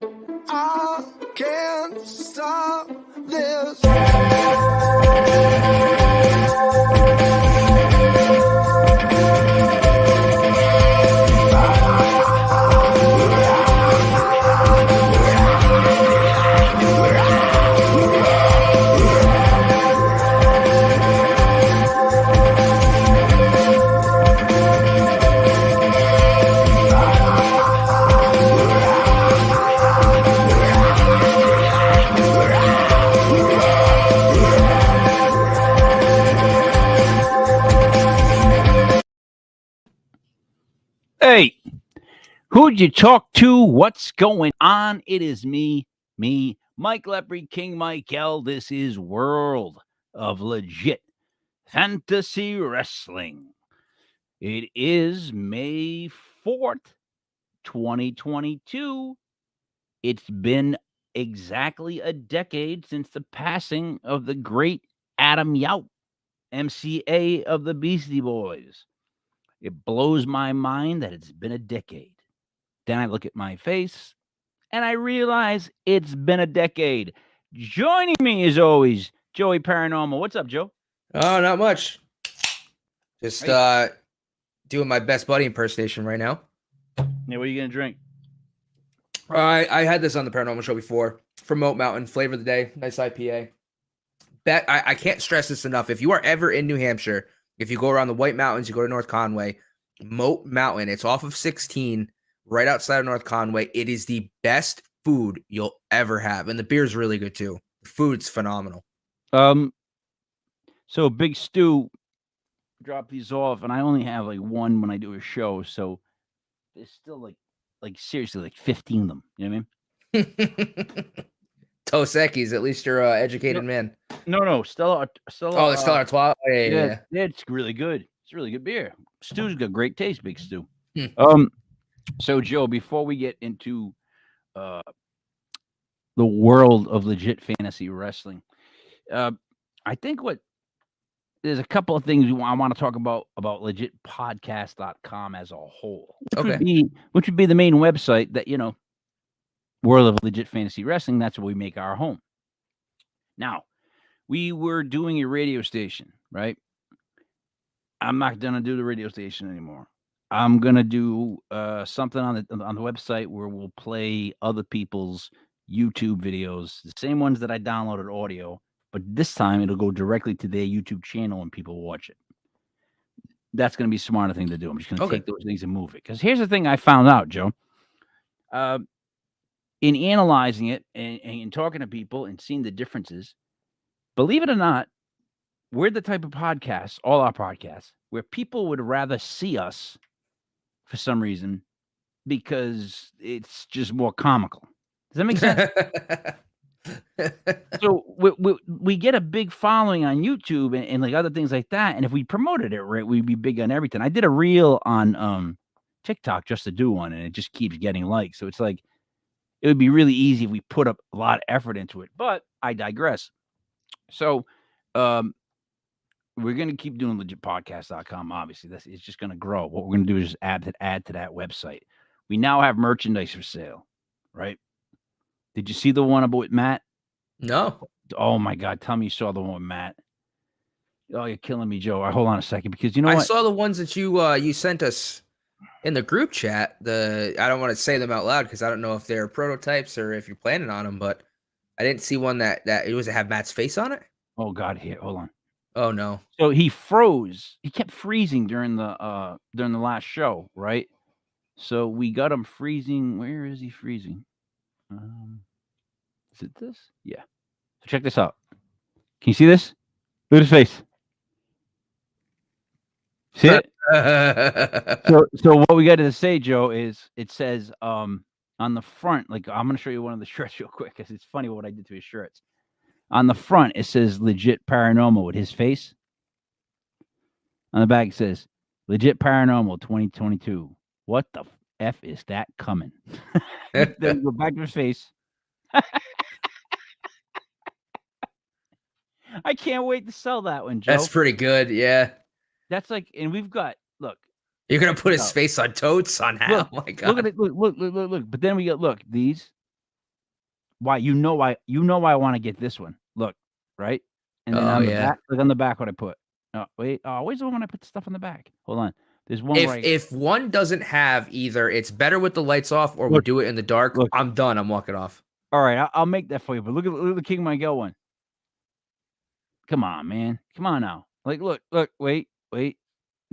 I can't stop this. Hey, who'd you talk to? What's going on? It is me, Mike Lepre, King Mike L. This is World of Legit Fantasy Wrestling. It is May 4th, 2022. It's been exactly a decade since the passing of the great Adam Yauch, MCA of the Beastie Boys. It blows my mind that it's been a decade. Then I look at my face and I realize it's been a decade. Joining me as always, Joey Paranormal. What's up, Joe? Oh, not much. Just doing my best buddy impersonation right now. Yeah, what are you gonna drink? I had this on the Paranormal Show before from Moat Mountain. Flavor of the day, nice IPA. I can't stress this enough. If you are ever in New Hampshire, if you go around the White Mountains, you go to North Conway, Moat Mountain. It's off of 16, right outside of North Conway. It is the best food you'll ever have, and the beer's really good too. The food's phenomenal. So Big Stu dropped these off, and I only have like one when I do a show, so there's still like seriously like 15 of them. You know what I mean? Dos Equis, at least you're an educated man. No, Stella. Oh, the Stella Artois. Oh, yeah. It's really good. It's really good beer. Stu's got great taste, Big Stu. Hmm. So Joe, before we get into the world of legit fantasy wrestling, I think there's a couple of things I want to talk about legitpodcast.com as a whole, which would be the main website that, World of Legit Fantasy Wrestling. That's where we make our home. Now, we were doing a radio station, right? I'm not going to do the radio station anymore. I'm going to do something on the website where we'll play other people's YouTube videos, the same ones that I downloaded audio, but this time it'll go directly to their YouTube channel and people watch it. That's going to be a smarter thing to do. I'm just going to take those things and move it. Because here's the thing I found out, Joe. In analyzing it and talking to people and seeing the differences, believe it or not, we're the type of podcast, all our podcasts, where people would rather see us for some reason because it's just more comical. Does that make sense? So we get a big following on YouTube and like other things like that. And if we promoted it right, we'd be big on everything. I did a reel on TikTok just to do one, and it just keeps getting likes. So it's like it would be really easy if we put up a lot of effort into it. But I digress. So we're going to keep doing legitpodcast.com. Obviously, it's just going to grow. What we're going to do is add to that website. We now have merchandise for sale, right? Did you see the one about Matt? No. Oh my God! Tell me you saw the one with Matt. Oh, you're killing me, Joe. Hold on a second, because you know what? I saw the ones that you sent us in the group chat. I don't want to say them out loud because I don't know if they're prototypes or if you're planning on them, but I didn't see one that it have Matt's face on it. Oh God! Here, hold on. Oh no! So he froze. He kept freezing during the last show, right? So we got him freezing. Where is he freezing? Is it this? Yeah. So check this out. Can you see this? Look at his face. See it? So what we got to say, Joe, is it says on the front, like I'm going to show you one of the shirts real quick because it's funny what I did to his shirts. On the front, it says Legit Paranormal with his face. On the back, it says Legit Paranormal 2022. What the F is that coming? Then go back to his face. I can't wait to sell that one, Joe. That's pretty good, yeah. That's like, and we've got, look. You're going to put his face on totes on how? Look, oh my God. Look at it. Look. But then we got, look, these. Why? You know why I want to get this one. Look, right? And then on the back, look on the back what I put. Oh, wait. Oh, where's the one when I put the stuff on the back? Hold on. There's one where If one doesn't have either it's better with the lights off or we do it in the dark, I'm done. I'm walking off. All right, I'll make that for you. But look at the King Miguel one. Come on, man. Come on now. Like, look, wait. Then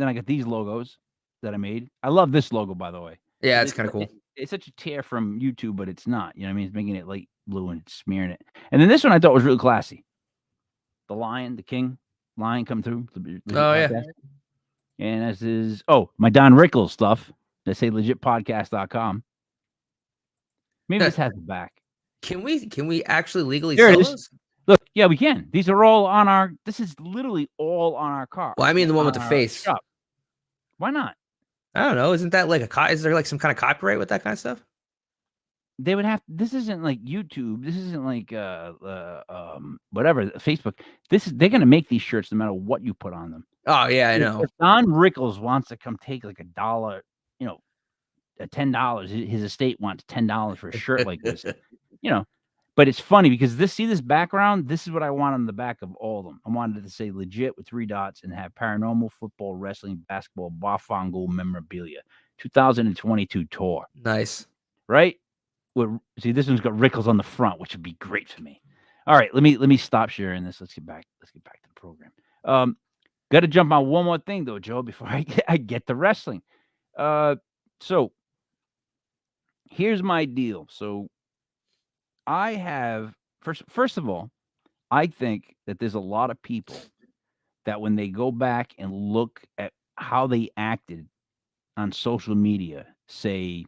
I got these logos that I made. I love this logo, by the way. Yeah, it's kind of cool. It's such a tear from YouTube, but it's not. You know what I mean? It's making it light blue and smearing it. And then this one I thought was really classy. The lion, the king, lion come through. Yeah. And this is my Don Rickles stuff. They say legitpodcast.com. Maybe this has the back. Can we actually legally sell those? Look, yeah, we can. These are all on our. This is literally all on our car. Well, I mean the one with the face. Shop. Why not? I don't know. Isn't that like is there like some kind of copyright with that kind of stuff? They would have. This isn't like YouTube. This isn't like whatever Facebook. They're gonna make these shirts no matter what you put on them. Oh yeah, I know. If Don Rickles wants to come take like $1, $10. His estate wants $10 for a shirt like this, But it's funny because this background. This is what I want on the back of all of them. I wanted to say legit with 3 dots and have paranormal, football, wrestling, basketball, Bafango memorabilia, 2022 tour. Nice, right? See, this one's got Rickles on the front, which would be great for me. All right, let me stop sharing this. Let's get back to the program. Got to jump on one more thing though, Joe, before I get to wrestling. So here's my deal. So I have first of all, I think that there's a lot of people that when they go back and look at how they acted on social media, say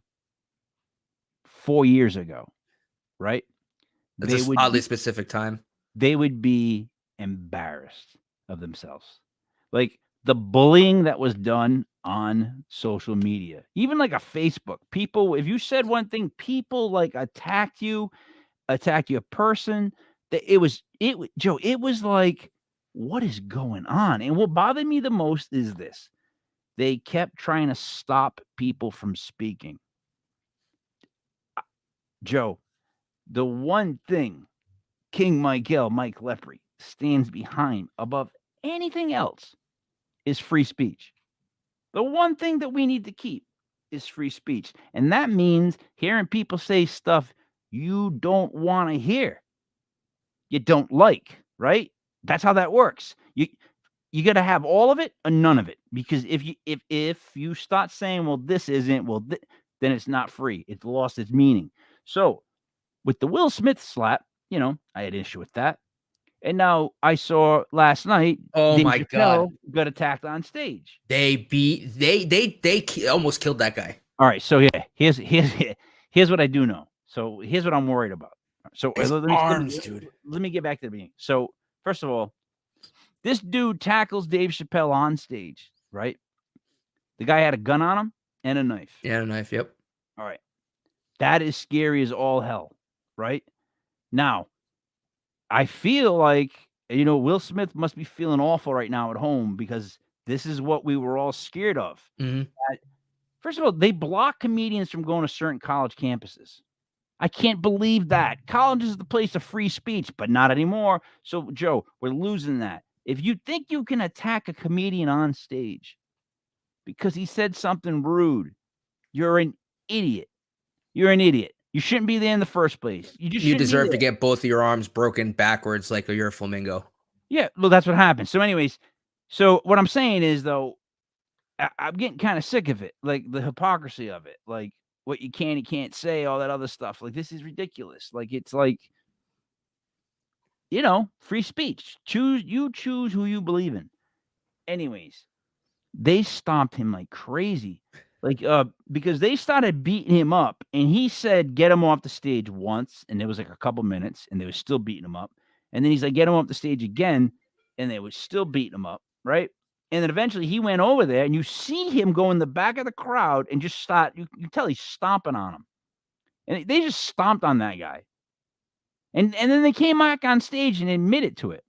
4 years ago, right? That's an oddly specific time. They would be embarrassed of themselves. Like the bullying that was done on social media, even like a Facebook. People, if you said one thing, people like attacked your person. Joe, it was like, what is going on? And what bothered me the most is this. They kept trying to stop people from speaking. Joe, the one thing King Mike Lepre, stands behind above anything else is free speech. The one thing that we need to keep is free speech. And that means hearing people say stuff you don't want to hear, you don't like, right? That's how that works. You got to have all of it or none of it. Because if you start saying, well, this isn't, then it's not free. It's lost its meaning. So with the Will Smith slap, I had issue with that. And now I saw last night. Oh my God! Got attacked on stage. They almost killed that guy. All right, so yeah, here's what I do know. So here's what I'm worried about. So let me get back to the beginning. So first of all, this dude tackles Dave Chappelle on stage, right? The guy had a gun on him and a knife. Yeah, a knife. Yep. All right, that is scary as all hell, right? Now, I feel like, Will Smith must be feeling awful right now at home because this is what we were all scared of. Mm-hmm. First of all, they block comedians from going to certain college campuses. I can't believe that. College is the place of free speech, but not anymore. So, Joe, we're losing that. If you think you can attack a comedian on stage because he said something rude, you're an idiot. You're an idiot. You shouldn't be there in the first place. You deserve to get both of your arms broken backwards like you're a flamingo. Yeah, well, that's what happened. So anyways, what I'm saying is, though, I'm getting kind of sick of it, like the hypocrisy of it, like what you can and can't say, all that other stuff. Like, this is ridiculous. Like, it's like, free speech. You choose who you believe in. Anyways, they stomped him like crazy. Like, because they started beating him up, and he said, get him off the stage once, and there was like a couple minutes, and they were still beating him up. And then he's like, get him off the stage again, and they were still beating him up, right? And then eventually he went over there, and you see him go in the back of the crowd and just start, you tell he's stomping on him. And they just stomped on that guy. And then they came back on stage and admitted to it,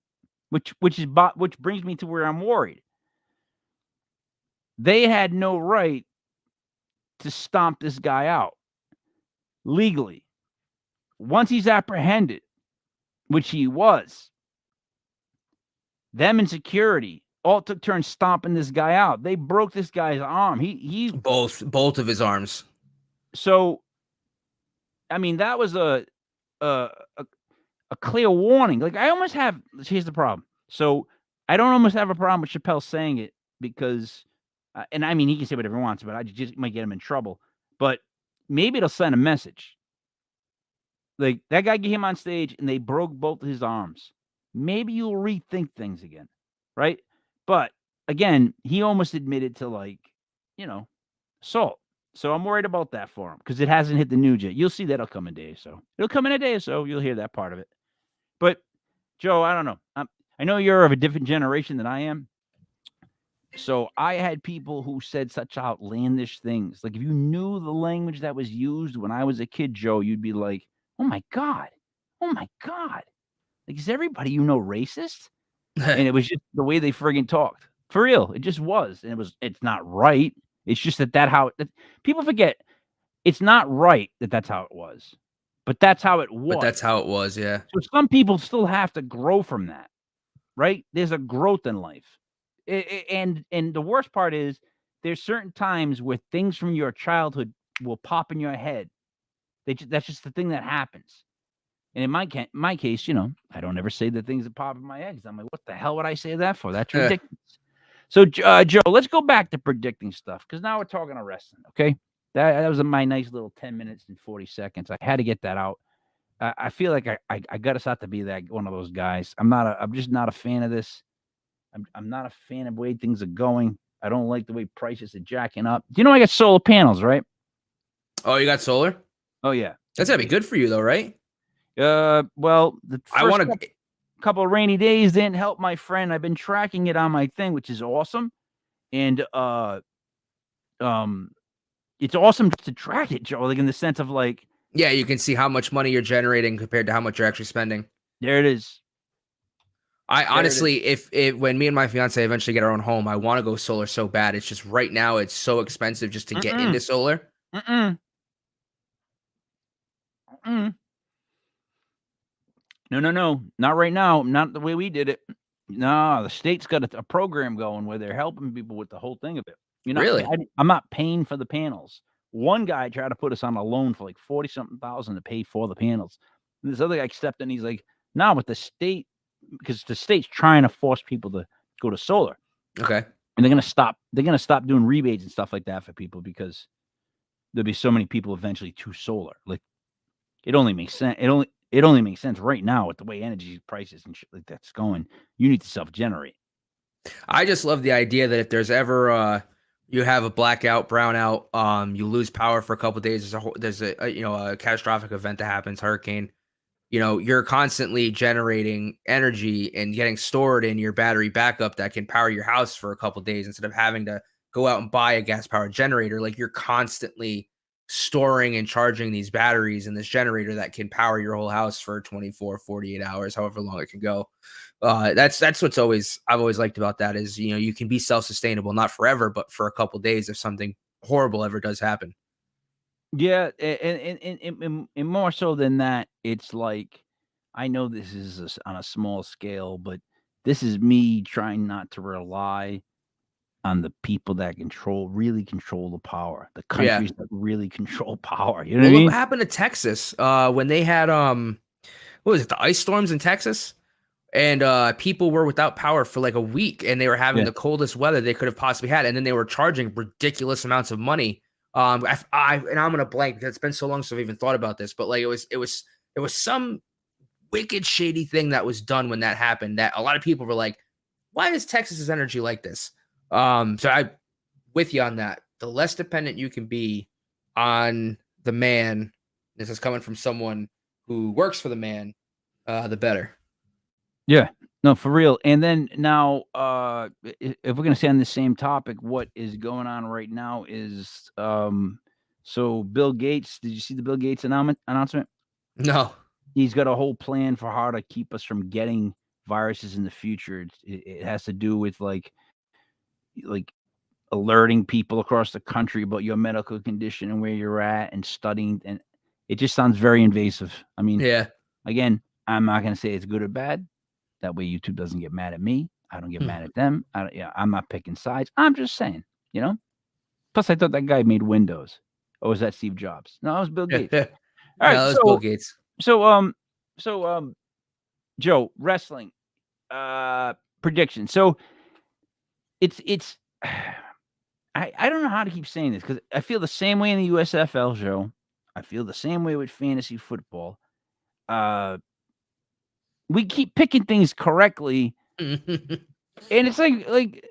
which brings me to where I'm worried. They had no right to stomp this guy out legally. once he's apprehended, which he was, them in security all took turns stomping this guy out. They broke this guy's arm. He both of his arms. So, I mean, that was a clear warning. Like, I almost have. Here's the problem. So, I don't almost have a problem with Chappelle saying it because, and I mean, he can say whatever he wants, but I just might get him in trouble. But maybe it'll send a message. Like, that guy came on stage and they broke both his arms. Maybe you'll rethink things again, right? But again, he almost admitted to, like, assault. So I'm worried about that for him because it hasn't hit the news yet. You'll see that'll come in a day or so. It'll come in a day or so. You'll hear that part of it. But Joe, I don't know. I know you're of a different generation than I am. So I had people who said such outlandish things. Like, if you knew the language that was used when I was a kid, Joe, you'd be like, "Oh my God. Oh my God. Like, is everybody racist?" And it was just the way they friggin' talked. For real. It just was. And it's not right. It's just that people forget it's not right that's how it was. But that's how it was. But that's how it was, yeah. So some people still have to grow from that, right? There's a growth in life. And the worst part is there's certain times where things from your childhood will pop in your head. That's just the thing that happens. And in my case, I don't ever say the things that pop in my head. I'm like, what the hell would I say that for? That's ridiculous. So, Joe, let's go back to predicting stuff because now we're talking to wrestling, okay? That was my nice little 10 minutes and 40 seconds. I had to get that out. I feel like I got us out to be that one of those guys. I'm just not a fan of this. I'm not a fan of the way things are going. I don't like the way prices are jacking up. Do you know I got solar panels, right? Oh, you got solar? Oh, yeah. That's gotta be good for you, though, right? Well, the first couple of rainy days didn't help my friend. I've been tracking it on my thing, which is awesome. And it's awesome to track it, Joe, like in the sense of like, yeah, you can see how much money you're generating compared to how much you're actually spending. There it is. Honestly, if when me and my fiance eventually get our own home, I want to go solar so bad. It's just right now it's so expensive just to get into solar. No, not right now. Not the way we did it. No, the state's got a program going where they're helping people with the whole thing of it. Really? I'm not paying for the panels. One guy tried to put us on a loan for like 40-something thousand to pay for the panels. And this other guy stepped in. He's like, "Nah, with the state, because the state's trying to force people to go to solar. Okay. And they're gonna stop doing rebates and stuff like that for people because there'll be so many people eventually to solar. Like, it only makes sense. It only makes sense right now with the way energy prices and shit like that's going. You need to self-generate. I just love the idea that if there's ever you have a blackout, brownout, you lose power for a couple of days. There's a catastrophic event that happens, hurricane. You're constantly generating energy and getting stored in your battery backup that can power your house for a couple of days instead of having to go out and buy a gas powered generator. Like, you're constantly storing and charging these batteries in this generator that can power your whole house for 24, 48 hours, however long it can go. That's what's I've always liked about that is, you can be self-sustainable, not forever, but for a couple of days if something horrible ever does happen. Yeah, and more so than that, it's like, I know this is on a small scale, but this is me trying not to rely on the people that really control the power, the countries that really control power. You know what I mean? What happened to Texas when they had what was it, the ice storms in Texas? And people were without power for like a week, and they were having the coldest weather they could have possibly had, and then they were charging ridiculous amounts of money. And I'm gonna blank because it's been so long since I've even thought about this, but like it was some wicked shady thing that was done when that happened that a lot of people were like, why is Texas's energy like this? So I with you on that. The less dependent you can be on the man, this is coming from someone who works for the man, the better. Yeah, no, for real. And then now, if we're gonna stay on the same topic, what is going on right now is, so Bill Gates. Did you see the Bill Gates announcement? No. He's got a whole plan for how to keep us from getting viruses in the future. It has to do with like alerting people across the country about your medical condition and where you're at, and studying. And It just sounds very invasive. I mean, Yeah. again, I'm not going to say it's good or bad. That way YouTube doesn't get mad at me. I don't get mad at them. I'm not picking sides. I'm just saying, Plus, I thought that guy made Windows. Or was that Steve Jobs? No, it was Bill Gates. All right, No, it was Bill Gates. So, Joe, wrestling prediction. So it's I don't know how to keep saying this because I feel the same way in the USFL, Joe. I feel the same way with fantasy football. We keep picking things correctly, and it's like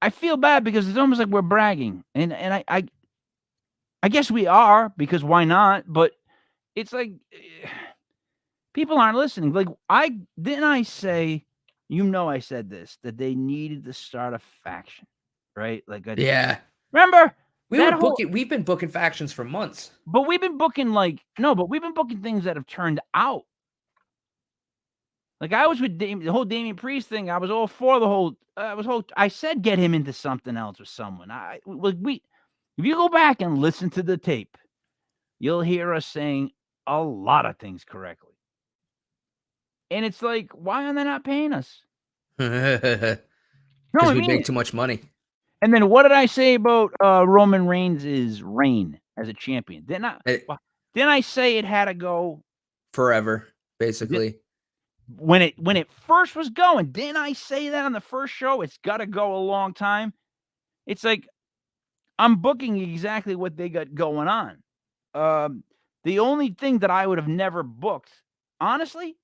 I feel bad because it's almost like we're bragging, and I guess we are because why not? But it's like people aren't listening. Like I say, I said this that they needed to start a faction, right? Like Yeah. remember we've been booking factions for months. But we've been booking we've been booking things that have turned out. Like I was with the whole Damian Priest thing. I was all for the whole. I said get him into something else with someone. If you go back and listen to the tape, you'll hear us saying a lot of things correctly. And it's like, why are they not paying us? Because we make too much money. And then what did I say about Roman Reigns' reign as a champion? Didn't I say it had to go forever, basically? When it first was going, didn't I say that on the first show? It's got to go a long time. It's like I'm booking exactly what they got going on. The only thing that I would have never booked, honestly,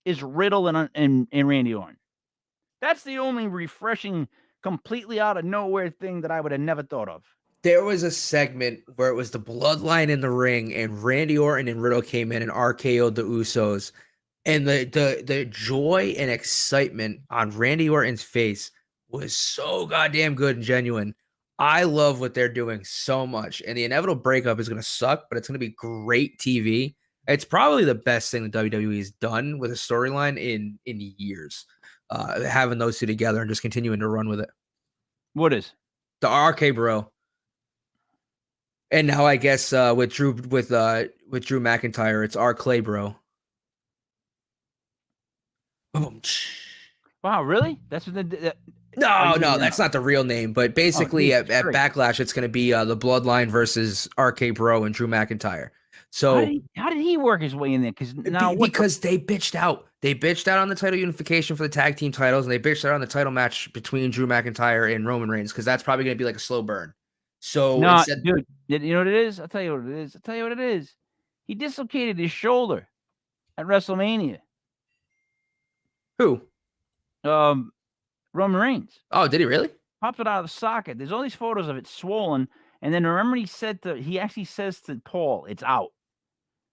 is Riddle and Randy Orton. That's the only refreshing, completely out of nowhere thing that I would have never thought of. There was a segment where it was the bloodline in the ring, and Randy Orton and Riddle came in and RKO'd the Usos. And the joy and excitement on Randy Orton's face was so goddamn good and genuine. I love what they're doing so much. And the inevitable breakup is going to suck, but it's going to be great TV. It's probably the best thing that WWE has done with a storyline in years. Having those two together and just continuing to run with it. What is? The RK Bro. And now I guess with Drew McIntyre, it's our Clay Bro. Wow, really? That's what No, that's not the real name. But basically, at Backlash, it's going to be the Bloodline versus RK Bro and Drew McIntyre. So how did he work his way in there? Because they bitched out. They bitched out on the title unification for the tag team titles, and they bitched out on the title match between Drew McIntyre and Roman Reigns because that's probably going to be like a slow burn. So dude, you know what it is? I'll tell you what it is. He dislocated his shoulder at WrestleMania. Who? Roman Reigns. Oh, did he really? Popped it out of the socket. There's all these photos of it swollen. And then remember he actually says to Paul, it's out.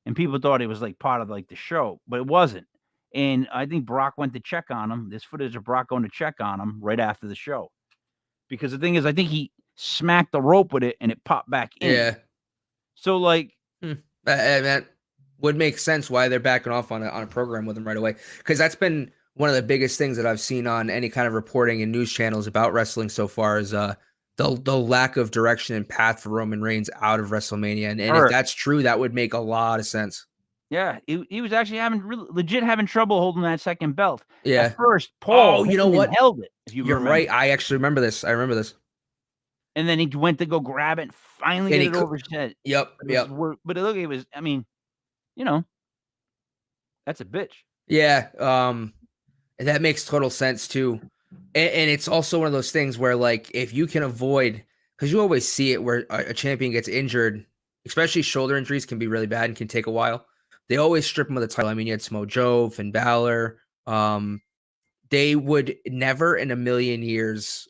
And people thought it was like part of like the show, but it wasn't. And I think Brock went to check on him. There's footage of Brock going to check on him right after the show. Because the thing is, I think he smacked the rope with it and it popped back in. Yeah. So like that would make sense why they're backing off on a program with him right away. Because that's been one of the biggest things that I've seen on any kind of reporting and news channels about wrestling so far is the lack of direction and path for Roman Reigns out of WrestleMania. And if that's true, that would make a lot of sense. Yeah, he was actually legit having trouble holding that second belt. Yeah. At first, Paul you know what? held it. If You're right. I actually remember this. And then he went to go grab it and finally get it over his head. Yep. But look, it was, I mean, that's a bitch. Yeah. And that makes total sense too. And it's also one of those things where, like, if you can avoid, because you always see it where a champion gets injured, especially shoulder injuries can be really bad and can take a while. They always strip him of the title. I mean, you had Samoa Joe, Finn Balor. They would never in a million years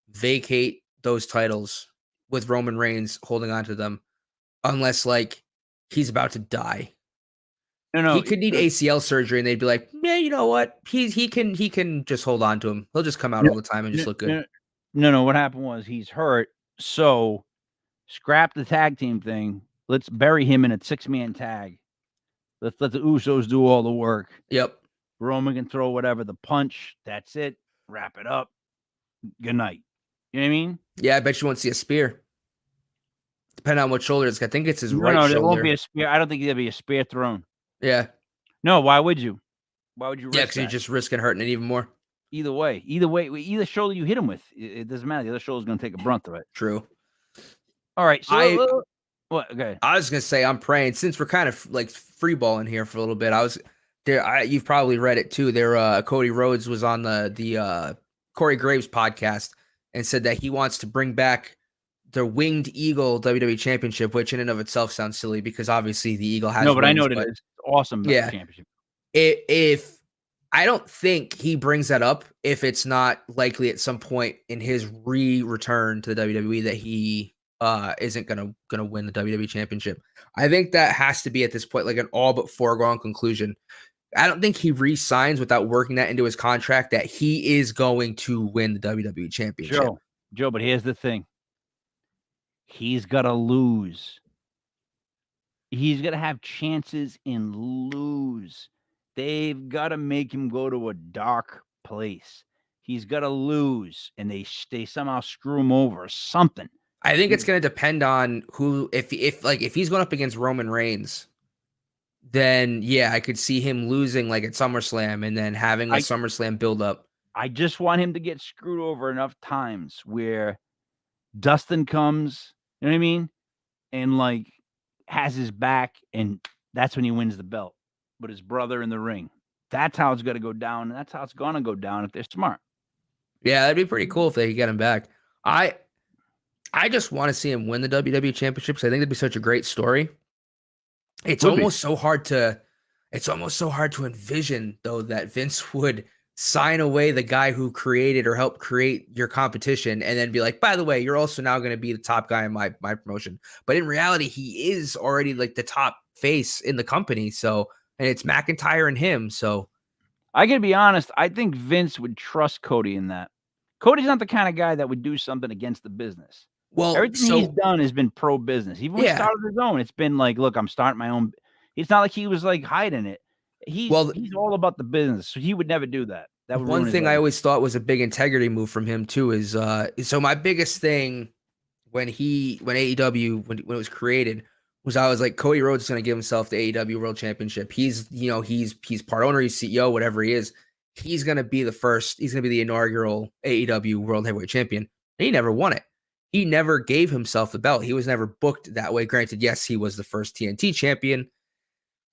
vacate those titles with Roman Reigns holding on to them unless, like, he's about to die. No, he could need ACL surgery, and they'd be like, "Yeah, you know what? He can just hold on to him. He'll just come out all the time and just look good." No. What happened was he's hurt, so scrap the tag team thing. Let's bury him in a 6-man tag. Let's let the Usos do all the work. Yep. Roman can throw whatever the punch. That's it. Wrap it up. Good night. You know what I mean? Yeah, I bet you won't see a spear. depending on what shoulder it's. I think it's his No, right no, shoulder. there won't be a spear. I don't think there'll be a spear thrown. Yeah. No, why would you? Why would you risk because you're that? just risking hurting it even more. Either way, either shoulder you hit him with, it doesn't matter. The other shoulder's going to take a brunt of it. True. All right, so what? Okay. I was gonna say I'm praying since we're kind of like freeballing here for a little bit. I was there. You've probably read it too. There, Cody Rhodes was on the Corey Graves podcast and said that he wants to bring back the Winged Eagle WWE Championship, which in and of itself sounds silly because obviously the Eagle has no, but wings, I know what it is. Awesome. Yeah. Championship. If I don't think he brings that up if it's not likely at some point in his return to the WWE that he isn't gonna win the WWE Championship. I think that has to be at this point like an all but foregone conclusion. I don't think he re-signs without working that into his contract that he is going to win the WWE Championship. Joe, but here's the thing. He's got to lose. He's going to have chances and lose. They've got to make him go to a dark place. He's got to lose, and they somehow screw him over or something. I think it's going to depend on who. If he's going up against Roman Reigns, then yeah, I could see him losing like at SummerSlam and then having a SummerSlam build up. I just want him to get screwed over enough times where Dustin comes, you know what I mean, and like has his back, and that's when he wins the belt. But his brother in the ring. That's how it's going to go down, and that's how it's going to go down if they're smart. Yeah, that'd be pretty cool if they could get him back. I just want to see him win the WWE Championship because I think it'd be such a great story. It's almost so hard to envision though that Vince would sign away the guy who created or helped create your competition and then be like, by the way, you're also now going to be the top guy in my promotion. But in reality, he is already like the top face in the company. So, and it's McIntyre and him. So I gotta be honest, I think Vince would trust Cody in that. Cody's not the kind of guy that would do something against the business. Well, everything he's done has been pro business. Even when he started his own, it's been like, look, I'm starting my own. It's not like he was like hiding it. He's all about the business, so he would never do that. That would one thing I always thought was a big integrity move from him too is so my biggest thing when AEW when it was created was I was like Cody Rhodes is going to give himself the AEW World Championship. He's part owner, he's CEO, whatever he is. He's going to be the first. He's going to be the inaugural AEW World Heavyweight Champion. And he never won it. He never gave himself the belt. He was never booked that way. Granted, yes, he was the first TNT champion.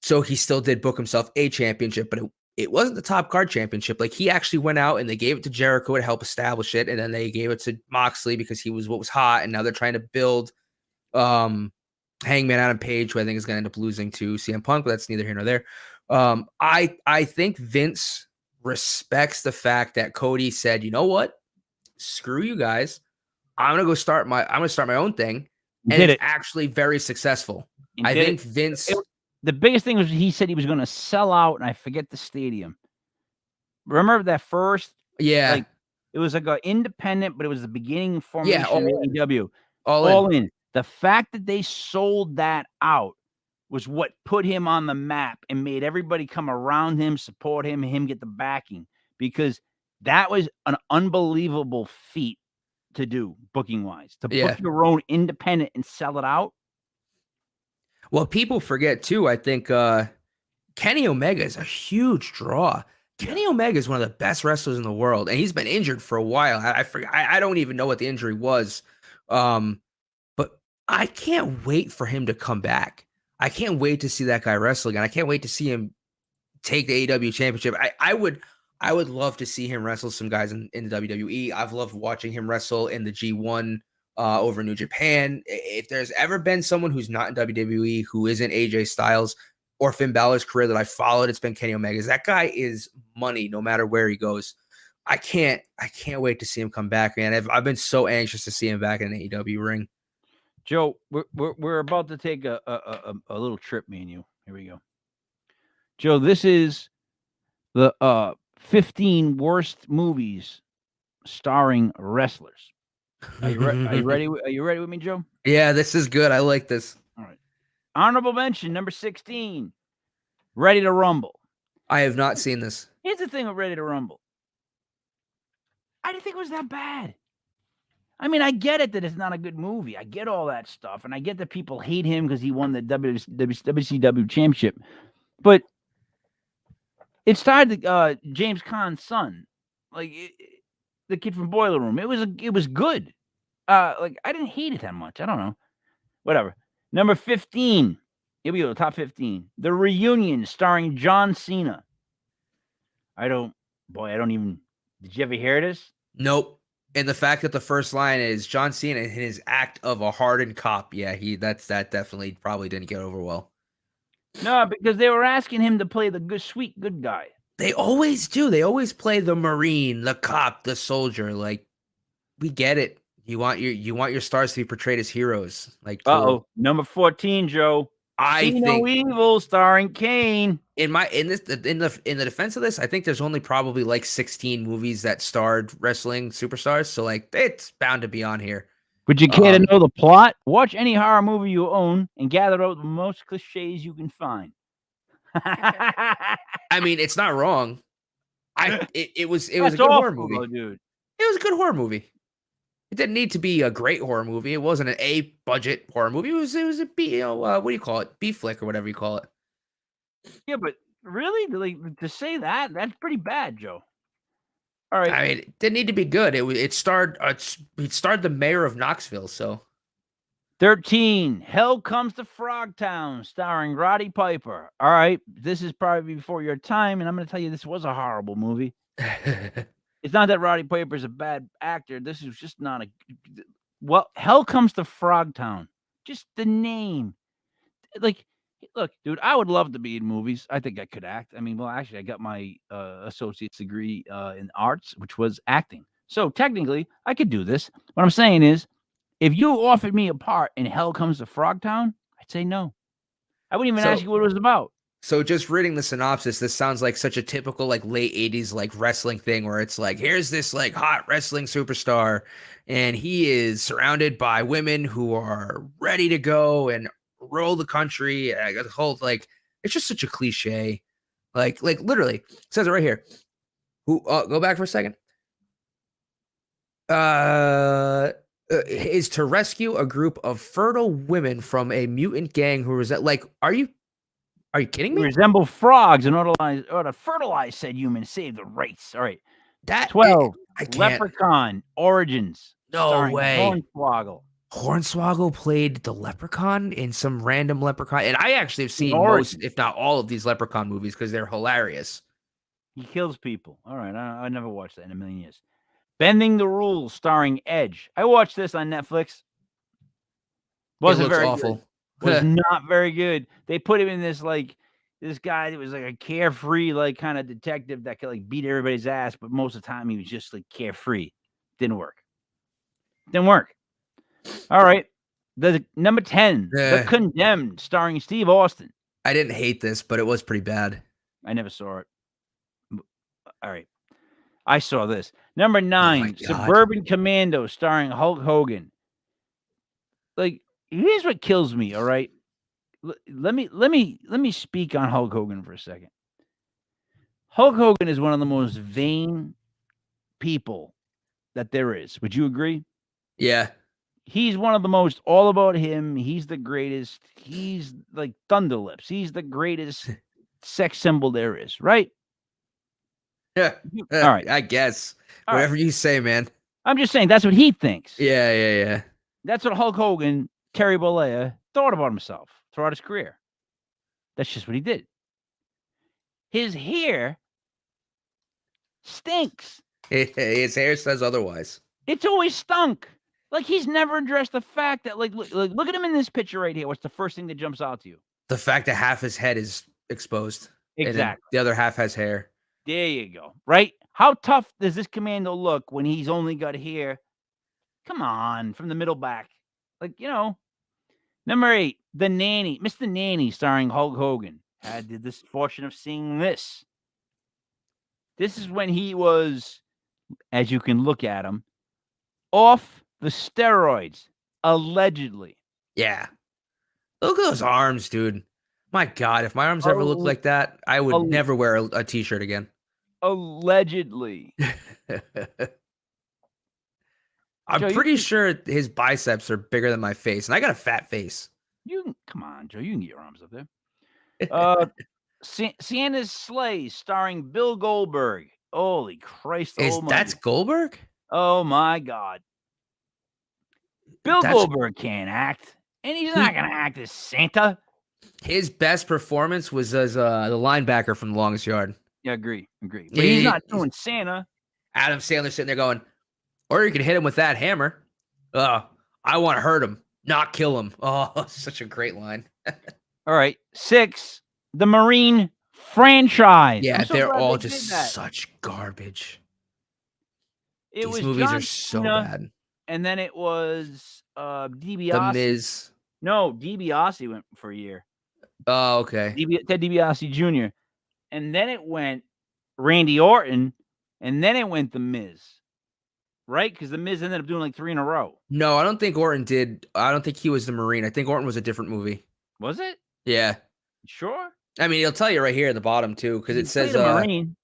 So he still did book himself a championship, but it wasn't the Top Card championship. Like he actually went out and they gave it to Jericho to help establish it. And then they gave it to Moxley because he was what was hot. And now they're trying to build Hangman Adam Page, who I think is going to end up losing to CM Punk, but that's neither here nor there. I think Vince respects the fact that Cody said, you know what? Screw you guys. I'm gonna start my own thing, and it's actually very successful. I think Vince. The biggest thing was he said he was going to sell out, and I forget the stadium. Remember that first? Yeah, like it was like an independent, but it was the beginning formation of AEW. All in. The fact that they sold that out was what put him on the map and made everybody come around him, support him, and him get the backing, because that was an unbelievable feat to do booking wise, to book your own independent and sell it out. Well, people forget too. I think Kenny Omega is a huge draw. Kenny Omega is one of the best wrestlers in the world, and he's been injured for a while. I don't even know what the injury was, but I can't wait for him to come back. I can't wait to see that guy wrestle again. I can't wait to see him take the AEW championship. I would love to see him wrestle some guys in the WWE. I've loved watching him wrestle in the G1 over New Japan. If there's ever been someone who's not in WWE who isn't AJ Styles or Finn Balor's career that I followed, it's been Kenny Omega. That guy is money no matter where he goes. I can't wait to see him come back, man. I've been so anxious to see him back in an AEW ring. Joe, we're about to take a little trip, me and you. Here we go. Joe, this is the 15 worst movies starring wrestlers. Are you ready? Are you ready with me, Joe? Yeah, this is good. I like this. All right. Honorable mention number 16. Ready to Rumble. I have not seen this. Here's the thing with Ready to Rumble. I didn't think it was that bad. I mean, I get it that it's not a good movie. I get all that stuff, and I get that people hate him because he won the WCW championship. But it starred James Caan's son, like the kid from Boiler Room. It was good. Like I didn't hate it that much. I don't know. Whatever. Number 15. Here we go. Top 15. The Reunion, starring John Cena. I don't even. Did you ever hear this? Nope. And the fact that the first line is John Cena in his act of a hardened cop. Yeah, that definitely probably didn't get over well. No, because they were asking him to play the good, sweet, good guy. They always do. They always play the Marine, the cop, the soldier. Like, we get it. You want your stars to be portrayed as heroes. Like, cool. Number 14, Joe. I See think No Evil, starring Kane. in the defense of this, I think there's only probably like 16 movies that starred wrestling superstars. So like, it's bound to be on here. Would you care to know the plot? Watch any horror movie you own and gather out the most cliches you can find. I mean, it's not wrong. It was a good horror movie, dude. It was a good horror movie. It didn't need to be a great horror movie. It wasn't an A budget horror movie. It was a B. What do you call it? B flick or whatever you call it. Yeah, but really, like to say that's pretty bad, Joe. All right. I mean, it didn't need to be good. It starred the mayor of Knoxville. So 13. Hell Comes to Frogtown, starring Roddy Piper. All right, this is probably before your time, and I'm going to tell you this was a horrible movie. It's not that Roddy Piper's a bad actor. This is just not a. Well, Hell Comes to Frogtown. Just the name. Like, look, dude, I would love to be in movies. I think I could act. I mean, well, actually, I got my associate's degree in arts, which was acting. So technically, I could do this. What I'm saying is, if you offered me a part in Hell Comes to Frogtown, I'd say no. I wouldn't even ask you what it was about. So just reading the synopsis, this sounds like such a typical like late 80s like wrestling thing where it's like, here's this like hot wrestling superstar and he is surrounded by women who are ready to go and roll the country. The whole like, it's just such a cliche. Like literally it says it right here. Who go back for a second. Is to rescue a group of fertile women from a mutant gang who resent. Like, are you kidding me? Resemble frogs in order to fertilize said humans, save the race. All right. 12. Leprechaun Origins. No way. Hornswoggle. Hornswoggle played the Leprechaun in some random Leprechaun. And I actually have seen most, if not all, of these Leprechaun movies because they're hilarious. He kills people. All right. I never watched that in a million years. Bending the Rules, starring Edge. I watched this on Netflix. Wasn't very awful. Was not very good. They put him in this guy that was like a carefree, like kind of detective that could like beat everybody's ass, but most of the time he was just like carefree. Didn't work. All right. The number 10, The Condemned, starring Steve Austin. I didn't hate this, but it was pretty bad. I never saw it. All right. I saw this. Number 9, Suburban Commando, starring Hulk Hogan. Like, here's what kills me, all right? Let me speak on Hulk Hogan for a second. Hulk Hogan is one of the most vain people that there is. Would you agree? Yeah. He's one of the most all about him. He's the greatest. He's like Thunder Lips. He's the greatest sex symbol there is, right? Yeah. All right. I guess. Whatever you say, man. I'm just saying that's what he thinks. Yeah. That's what Hulk Hogan, Terry Bollea, thought about himself throughout his career. That's just what he did. His hair stinks. His hair says otherwise. It's always stunk. Like, he's never addressed the fact that, like, look at him in this picture right here. What's the first thing that jumps out to you? The fact that half his head is exposed. Exactly. And the other half has hair. There you go. Right? How tough does this commando look when he's only got hair? Come on, from the middle back. Like, Number 8, The Nanny. Mr. Nanny, starring Hulk Hogan. Had the misfortune of seeing this. This is when he was, as you can look at him, off the steroids, allegedly. Yeah. Look at those arms, dude. My God, if my arms ever looked like that, I would never wear a t-shirt again. Allegedly. I'm Joe, pretty sure his biceps are bigger than my face, and I got a fat face. come on, Joe. You can get your arms up there. Santa's Sleigh, starring Bill Goldberg. Holy Christ! That's Goldberg? Oh my God! Bill Goldberg can't act, and he's not gonna act as Santa. His best performance was as the linebacker from The Longest Yard. Yeah, agree. But he's not doing Santa. Adam Sandler sitting there going, or you can hit him with that hammer. I want to hurt him, not kill him. Oh, such a great line. All right, 6, the Marine franchise. Yeah, they're all just such garbage. These movies are so bad. And then it was DiBiase. The Miz. No, DiBiase went for a year. Oh, okay. Ted DiBiase Jr. And then it went Randy Orton, and then it went The Miz. Right? Because The Miz ended up doing like 3 in a row. No, I don't think Orton did. I don't think he was the Marine. I think Orton was a different movie. Was it? Yeah. Sure? I mean, it'll tell you right here at the bottom, too, because it says Marine.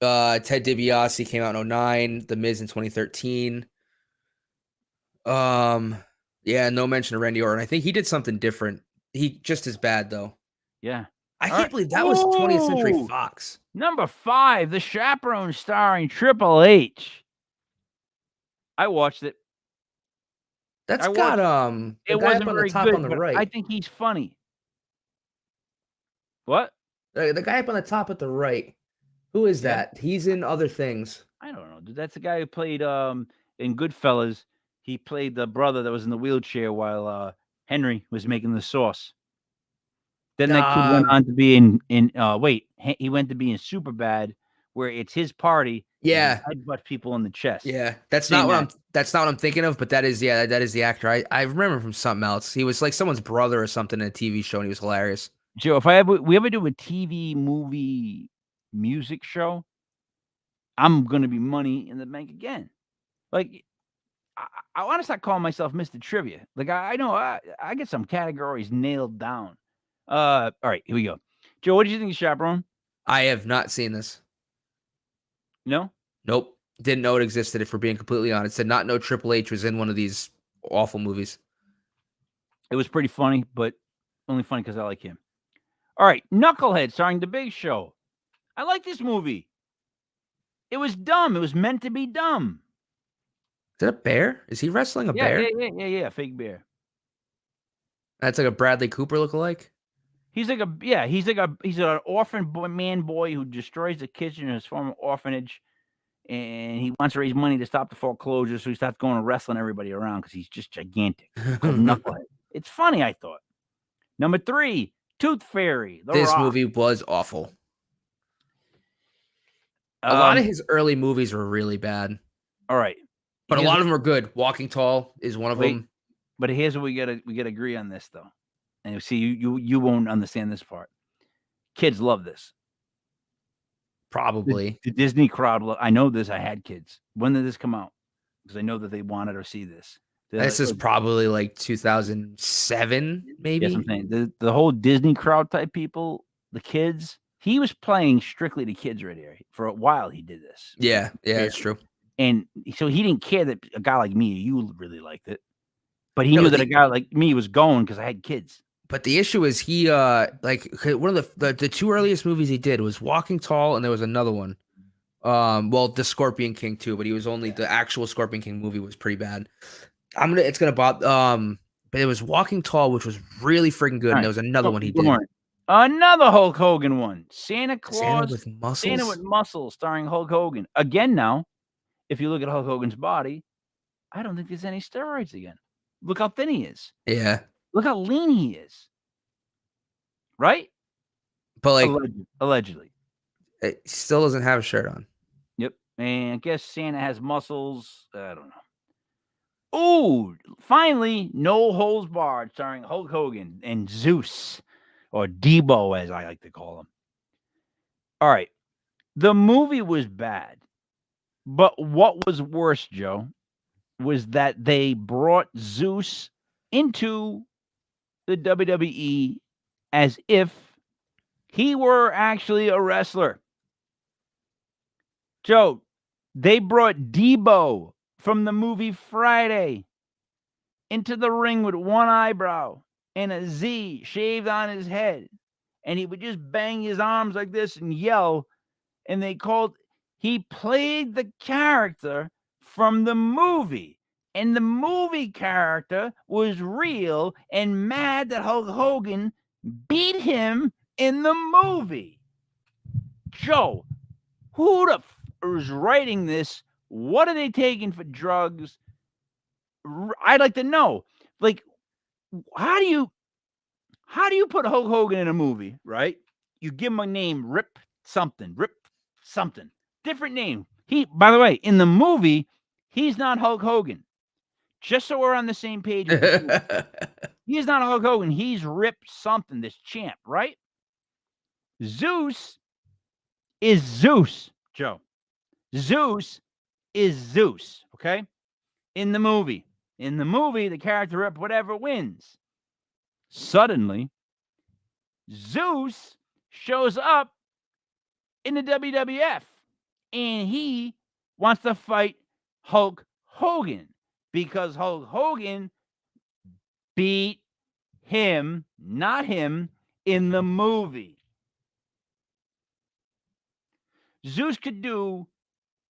Ted DiBiase came out in 2009, The Miz in 2013. Yeah, no mention of Randy Orton. I think he did something different. He just as bad, though. Yeah. I can't believe that was 20th Century Fox. Number 5, The Chaperone, starring Triple H. I watched it. That's got it wasn't very good, on the right. I think he's funny. What? The guy up on the top at the right. Who is that? He's in other things. I don't know, dude. That's the guy who played in Goodfellas. He played the brother that was in the wheelchair while Henry was making the sauce. Then that kid went on to be he went to be in Superbad, where it's his party. Yeah, headbutt people in the chest. Yeah, that's not what I'm thinking of. But that is the actor. I remember him from something else. He was like someone's brother or something in a TV show, and he was hilarious. Joe, if we ever do a TV movie music show, I'm gonna be money in the bank again. Like, I want to start calling myself Mr. Trivia. Like, I know I get some categories nailed down. All right, here we go. Joe, what did you think of Chaperone? I have not seen this. No? Nope. Didn't know it existed, if we're being completely honest. Did not know Triple H was in one of these awful movies. It was pretty funny, but only funny because I like him. All right, Knucklehead, starring The Big Show. I like this movie. It was dumb. It was meant to be dumb. Is it a bear? Is he wrestling a bear? Yeah, fake bear. That's like a Bradley Cooper lookalike? He's an orphan boy who destroys the kitchen in his former orphanage, and he wants to raise money to stop the foreclosure, so he starts going and wrestling everybody around because he's just gigantic. Knucklehead. It's funny, I thought. Number 3, Tooth Fairy. This movie was awful. A lot of his early movies were really bad. All right. But a lot of them are good. Walking Tall is one of them. But here's what we gotta agree on this, though. And see, you won't understand this part. Kids love this. Probably. The Disney crowd. I know this. I had kids. When did this come out? Because I know that they wanted to see this. This is probably like 2007, maybe. Yes, I'm saying the whole Disney crowd type people, the kids. He was playing strictly to kids right here. For a while, he did this. Yeah, it's true. And so he didn't care that a guy like me, you really liked it. But he knew that a guy like me was going because I had kids. But the issue is he one of the 2 earliest movies he did was Walking Tall, and there was another one. The Scorpion King too, but he was only the actual Scorpion King movie was pretty bad. It's gonna bother. But it was Walking Tall, which was really freaking good, and there was another one he did. Another Hulk Hogan one. Santa Claus. Santa with muscles. Santa with muscles, starring Hulk Hogan. Again now, if you look at Hulk Hogan's body, I don't think there's any steroids again. Look how thin he is. Yeah. Look how lean he is. Right? But like allegedly. It still doesn't have a shirt on. Yep. And I guess Santa has muscles. I don't know. Oh, finally, No Holds Barred, starring Hulk Hogan and Zeus, or Debo, as I like to call him. All right. The movie was bad. But what was worse, Joe, was that they brought Zeus into the WWE as if he were actually a wrestler. Joe, they brought Debo from the movie Friday into the ring with one eyebrow and a Z shaved on his head. And he would just bang his arms like this and yell. And he played the character from the movie. And the movie character was real and mad that Hulk Hogan beat him in the movie. Joe, who the is writing this? What are they taking for drugs? I'd like to know. Like, how do you put Hulk Hogan in a movie, right? You give him a name, Rip something, different name. By the way, in the movie, he's not Hulk Hogan. Just so we're on the same page. He's not Hulk Hogan. He's Rip something, this champ, right? Zeus is Zeus, Joe. Zeus is Zeus, okay? In the movie, the character Rip whatever wins. Suddenly, Zeus shows up in the WWF, and he wants to fight Hulk Hogan because Hulk Hogan beat him, not him, in the movie. Zeus could do,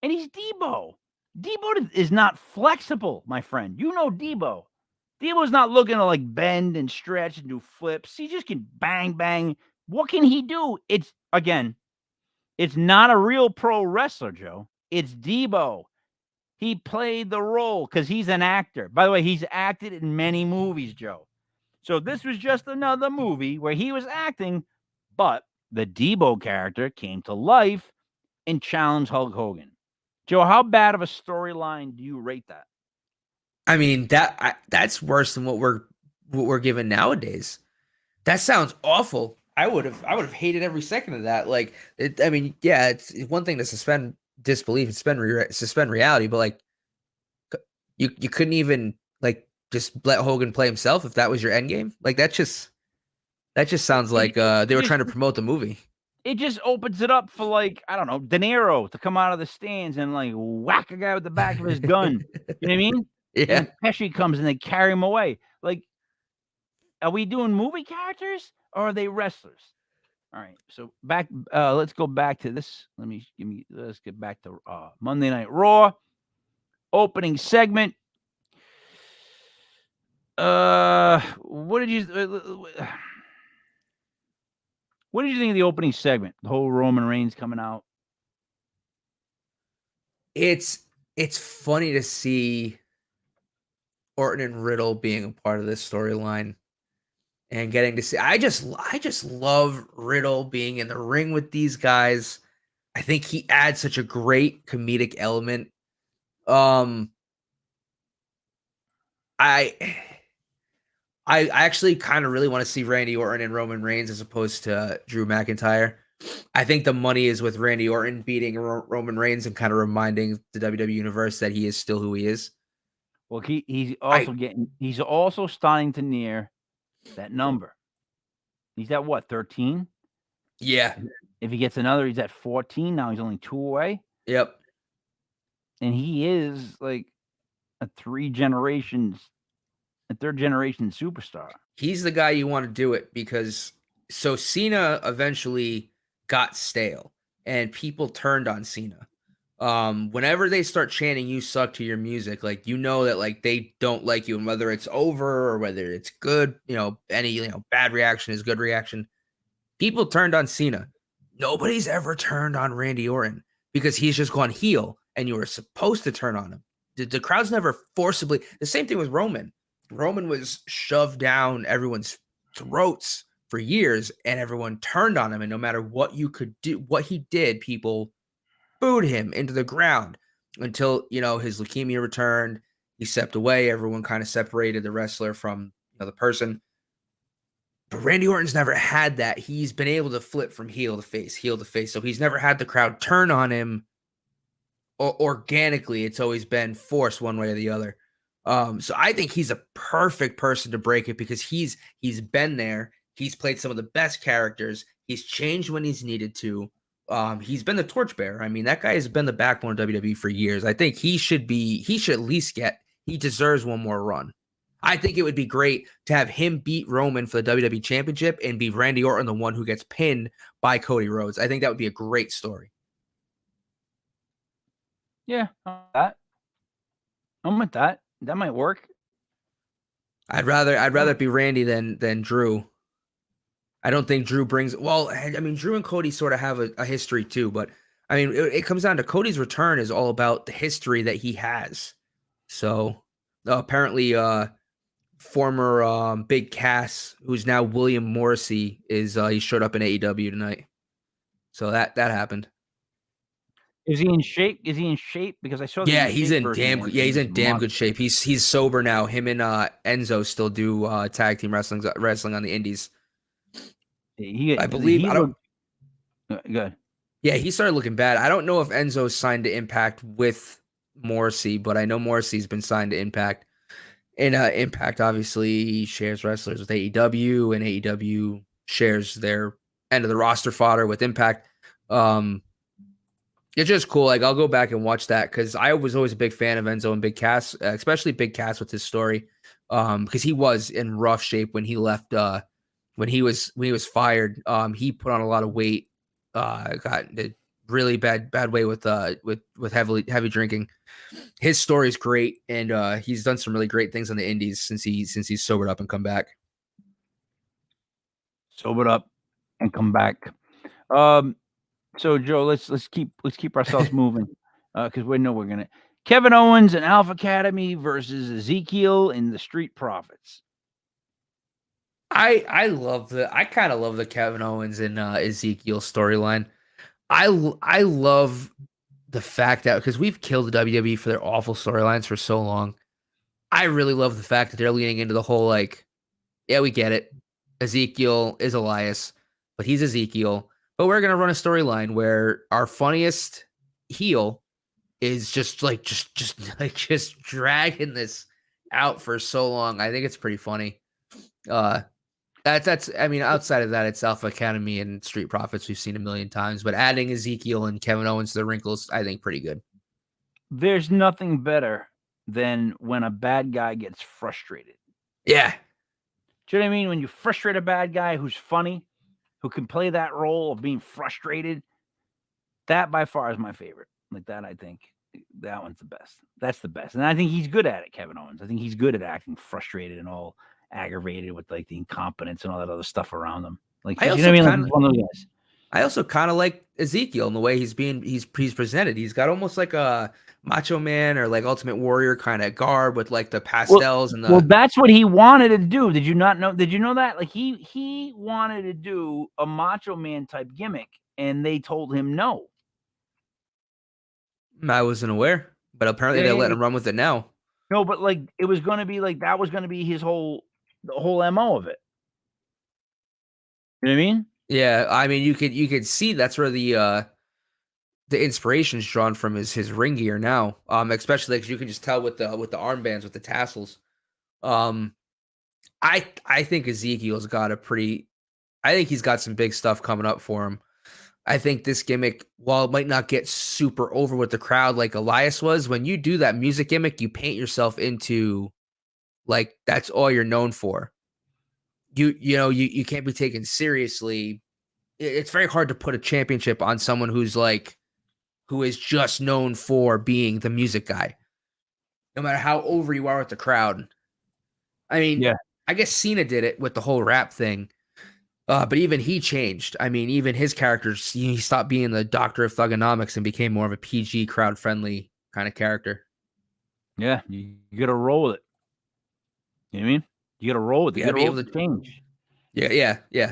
and he's Debo. Debo is not flexible, my friend. You know Debo. Debo's not looking to like bend and stretch and do flips. He just can bang, bang. What can he do? It's not a real pro wrestler, Joe. It's Debo. He played the role because he's an actor. By the way, he's acted in many movies, Joe. So this was just another movie where he was acting, but the Debo character came to life and challenged Hulk Hogan. Joe, how bad of a storyline do you rate that? I mean, that's worse than what we're given nowadays. That sounds awful. I would have hated every second of that. Like, I mean, yeah, it's one thing to suspend disbelief and suspend reality, but like, you couldn't even like just let Hogan play himself if that was your end game. Like that just sounds like they were trying to promote the movie. It just opens it up for like, I don't know, De Niro to come out of the stands and like whack a guy with the back of his gun. You know what I mean? Yeah. And Pesci comes and they carry him away. Like, are we doing movie characters or are they wrestlers? All right. So let's go back to this. Let's get back to Monday Night Raw opening segment. What did you think of the opening segment? The whole Roman Reigns coming out. It's funny to see Orton and Riddle being a part of this storyline and getting to see. I just love Riddle being in the ring with these guys. I think he adds such a great comedic element. I actually kind of really want to see Randy Orton and Roman Reigns as opposed to Drew McIntyre. I think the money is with Randy Orton beating Roman Reigns and kind of reminding the WWE universe that he is still who he is. Well, he's also starting to near that number. He's at what, 13? Yeah. If he gets another, he's at 14. Now he's only 2 away. Yep. And he is like a third generation superstar. He's the guy you want to do it because so Cena eventually got stale and people turned on Cena. Whenever they start chanting "you suck" to your music, like you know that like they don't like you, and whether it's over or whether it's good, any bad reaction is good reaction. People turned on Cena. Nobody's ever turned on Randy Orton because he's just gone heel, and you were supposed to turn on him. The crowd's never forcibly. The same thing with Roman. Roman was shoved down everyone's throats for years, and everyone turned on him. And no matter what you could do, what he did, people booed him into the ground until his leukemia returned. He stepped away. Everyone kind of separated the wrestler from the person. But Randy Orton's never had that. He's been able to flip from heel to face. So he's never had the crowd turn on him organically. It's always been forced one way or the other. So I think he's a perfect person to break it because he's been there. He's played some of the best characters. He's changed when he's needed to. He's been the torchbearer. I mean, that guy has been the backbone of WWE for years. I think he should at least he deserves one more run. I think it would be great to have him beat Roman for the WWE Championship and be Randy Orton the one who gets pinned by Cody Rhodes. I think that would be a great story. Yeah, I'm with that. That might work. I'd rather it be Randy than Drew. I don't think Drew brings. Well, I mean, Drew and Cody sort of have a history too, but I mean, it comes down to Cody's return is all about the history that he has. So apparently, former Big Cass, who's now William Morrissey, is he showed up in AEW tonight. So that happened. Is he in shape? Is he in shape? Because I saw. Yeah, he's in damn good shape. He's sober now. Him and Enzo still do tag team wrestling on the Indies. I believe. I don't. Good. Yeah, he started looking bad. I don't know if Enzo signed to Impact with Morrissey, but I know Morrissey's been signed to Impact. And Impact obviously shares wrestlers with AEW, and AEW shares their end of the roster fodder with Impact. It's just cool. Like, I'll go back and watch that because I was always a big fan of Enzo and Big Cass, especially Big Cass with his story, because he was in rough shape when he left. When he was fired, he put on a lot of weight. Got a really bad way with heavy drinking. His story is great, and he's done some really great things on the Indies since he's sobered up and come back. Sobered up and come back. So Joe, let's keep ourselves moving, because we know we're gonna Kevin Owens and Alpha Academy versus Ezekiel and the Street Profits. I kind of love the Kevin Owens and Ezekiel storyline. I love the fact that because we've killed the WWE for their awful storylines for so long. I really love the fact that they're leaning into the whole like, yeah, we get it. Ezekiel is Elias, but he's Ezekiel. But we're gonna run a storyline where our funniest heel is just dragging this out for so long. I think it's pretty funny. That's I mean, outside of that, it's Alpha Academy and Street Profits we've seen a million times, but adding Ezekiel and Kevin Owens to the wrinkles, I think pretty good. There's nothing better than when a bad guy gets frustrated. Yeah. Do you know what I mean? When you frustrate a bad guy who's funny, who can play that role of being frustrated, that by far is my favorite. Like that, I think that one's the best. That's the best. And I think he's good at it, Kevin Owens. I think he's good at acting frustrated and all aggravated with like the incompetence and all that other stuff around him. Like, you know what I mean? Like, one of those guys. I also kind of like Ezekiel in the way he's presented. He's got almost like a Macho Man or like Ultimate Warrior kind of garb with like the pastels and the. Well, that's what he wanted to do. Did you not know? Did you know that? Like he wanted to do a Macho Man type gimmick, and they told him no. I wasn't aware, but apparently they're letting him run with it now. No, but like it was going to be like that was going to be the whole MO of it. You know what I mean? Yeah, I mean you could see that's where the inspiration's drawn from his ring gear now. Especially because you can just tell with the armbands with the tassels. I think Ezekiel's got I think he's got some big stuff coming up for him. I think this gimmick, while it might not get super over with the crowd like Elias was, when you do that music gimmick, you paint yourself into like that's all you're known for. You can't be taken seriously. It's very hard to put a championship on someone who is just known for being the music guy. No matter how over you are with the crowd. I mean, yeah. I guess Cena did it with the whole rap thing. But even he changed. I mean, even his characters, he stopped being the doctor of thugonomics and became more of a PG, crowd-friendly kind of character. Yeah, you got to roll with it. You know what I mean? You got to roll with it. You got to be able to change. Yeah.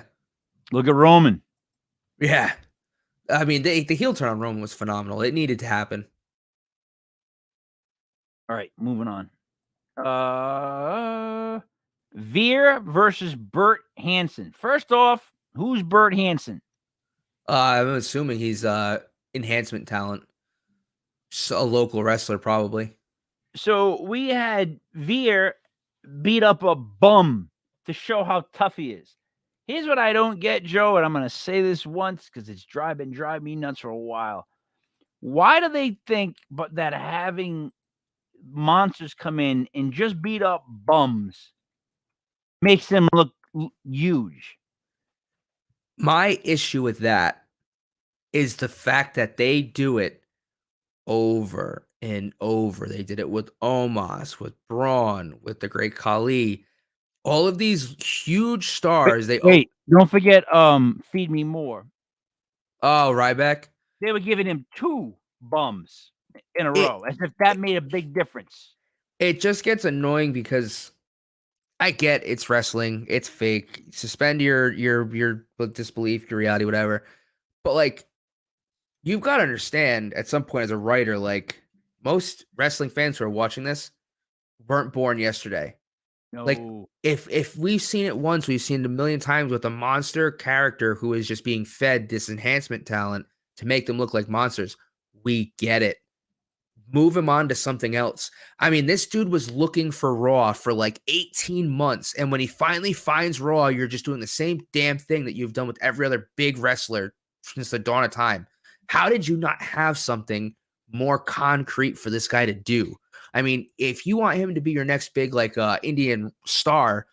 Look at Roman. Yeah. I mean, the heel turn on Roman was phenomenal. It needed to happen. All right, moving on. Veer versus Bert Hansen. First off, who's Bert Hansen? I'm assuming he's enhancement talent. So a local wrestler, probably. So we had Veer beat up a bum to show how tough he is. Here's what I don't get, Joe, and I'm going to say this once because it's driving me nuts for a while. Why do they think that having monsters come in and just beat up bums makes them look huge? My issue with that is the fact that they do it over and over. They did it with Omos, with Braun, with the Great Khali. All of these huge stars. Wait, don't forget Feed Me More. Oh, Ryback. They were giving him 2 bums in a row, as if that made a big difference. It just gets annoying because I get it's wrestling, it's fake. Suspend your disbelief, your reality, whatever. But like, you've got to understand at some point as a writer, like most wrestling fans who are watching this weren't born yesterday. No. Like if we've seen it once, we've seen it a million times with a monster character who is just being fed this enhancement talent to make them look like monsters. We get it. Move him on to something else. I mean, this dude was looking for Raw for like 18 months. And when he finally finds Raw, you're just doing the same damn thing that you've done with every other big wrestler since the dawn of time. How did you not have something more concrete for this guy to do? I mean, if you want him to be your next big like Indian star,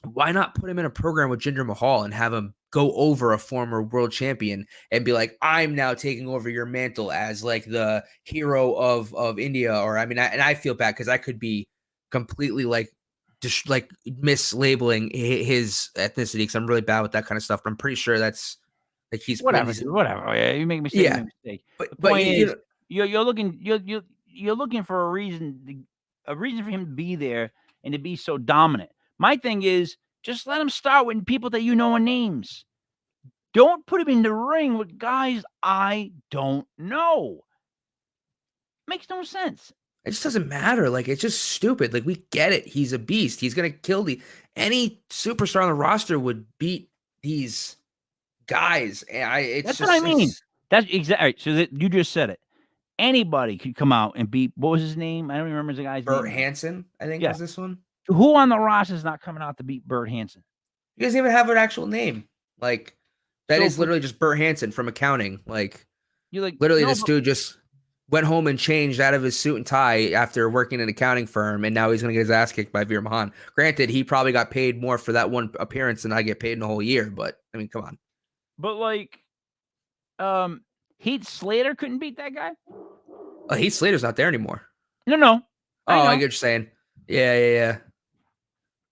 why not put him in a program with Jinder Mahal and have him go over a former world champion and be like, I'm now taking over your mantle as like the hero of India? Or I mean, I feel bad because I could be completely like just like mislabeling his ethnicity because I'm really bad with that kind of stuff. But I'm pretty sure that's like he's whatever. Yeah, you make a mistake. Yeah. You make a mistake. But The point is, you know, you're looking for a reason for him to be there and to be so dominant. My thing is, just let him start with people that you know and names. Don't put him in the ring with guys I don't know. Makes no sense. It just doesn't matter. Like, it's just stupid. Like, we get it. He's a beast. He's gonna kill any superstar on the roster would beat these guys. And That's what I mean. That's exactly right. So you just said it. Anybody could come out and beat, what was his name? I don't even remember the guy's name. Bert Hansen, I think was this one. Who on the roster is not coming out to beat Bert Hansen? He doesn't even have an actual name. Like, that is literally just Bert Hansen from accounting. Like, you like literally this dude just went home and changed out of his suit and tie after working in an accounting firm, and now he's going to get his ass kicked by Veer Mahan. Granted, he probably got paid more for that one appearance than I get paid in a whole year, but, I mean, come on. But, like, Heath Slater couldn't beat that guy? Heath Slater's not there anymore. No. I get what you're saying. Yeah.